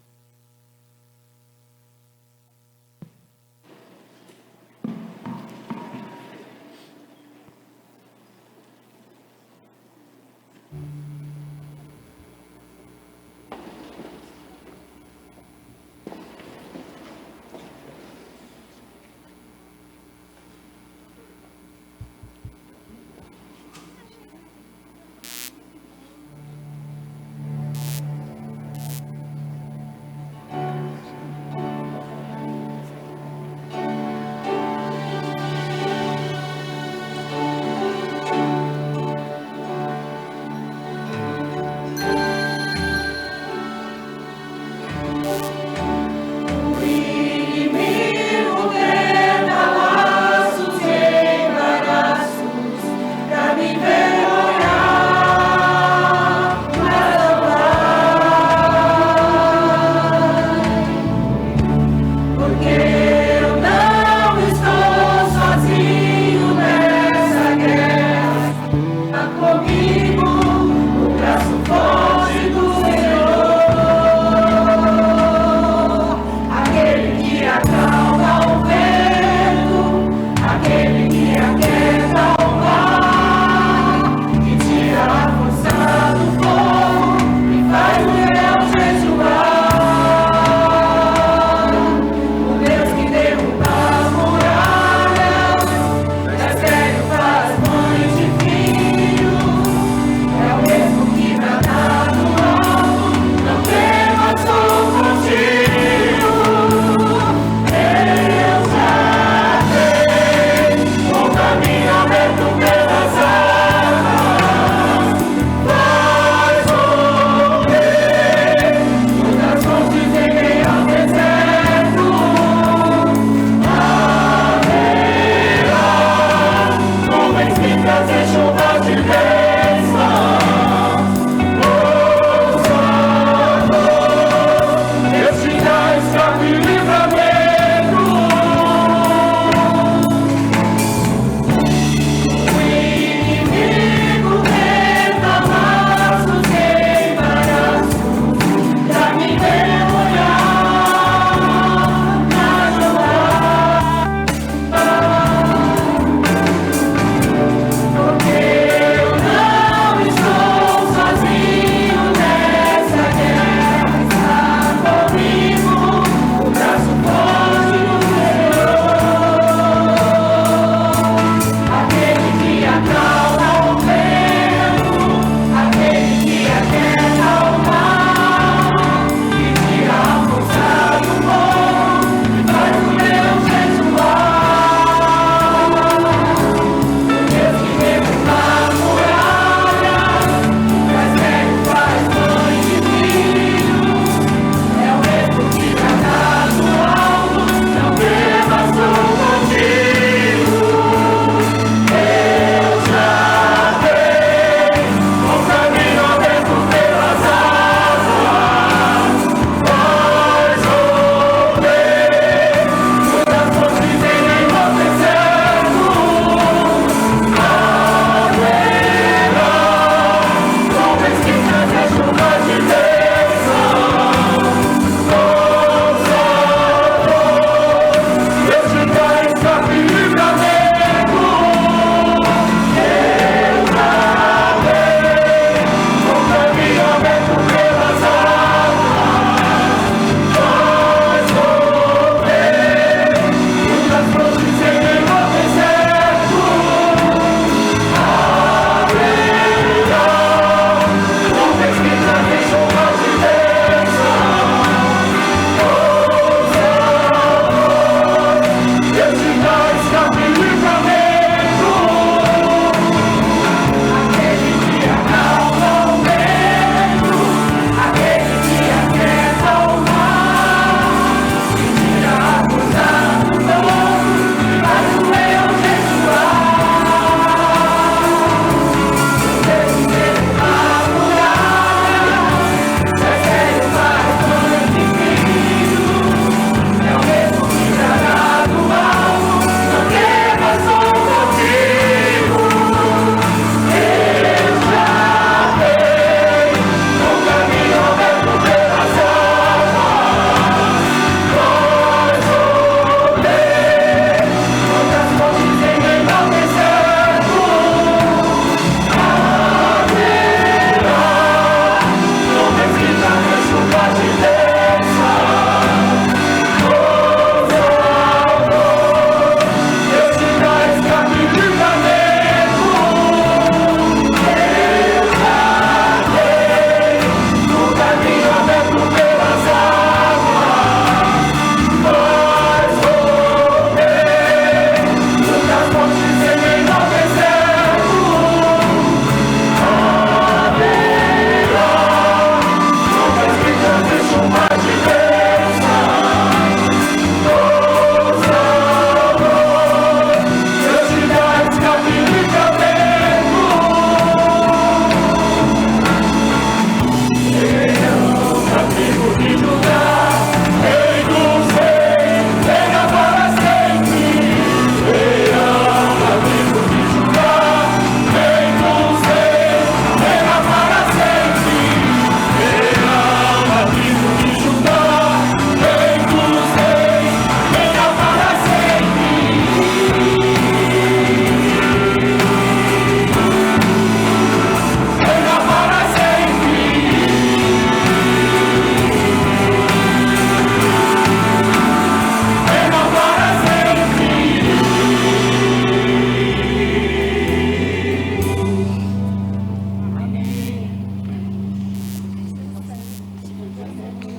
Amém.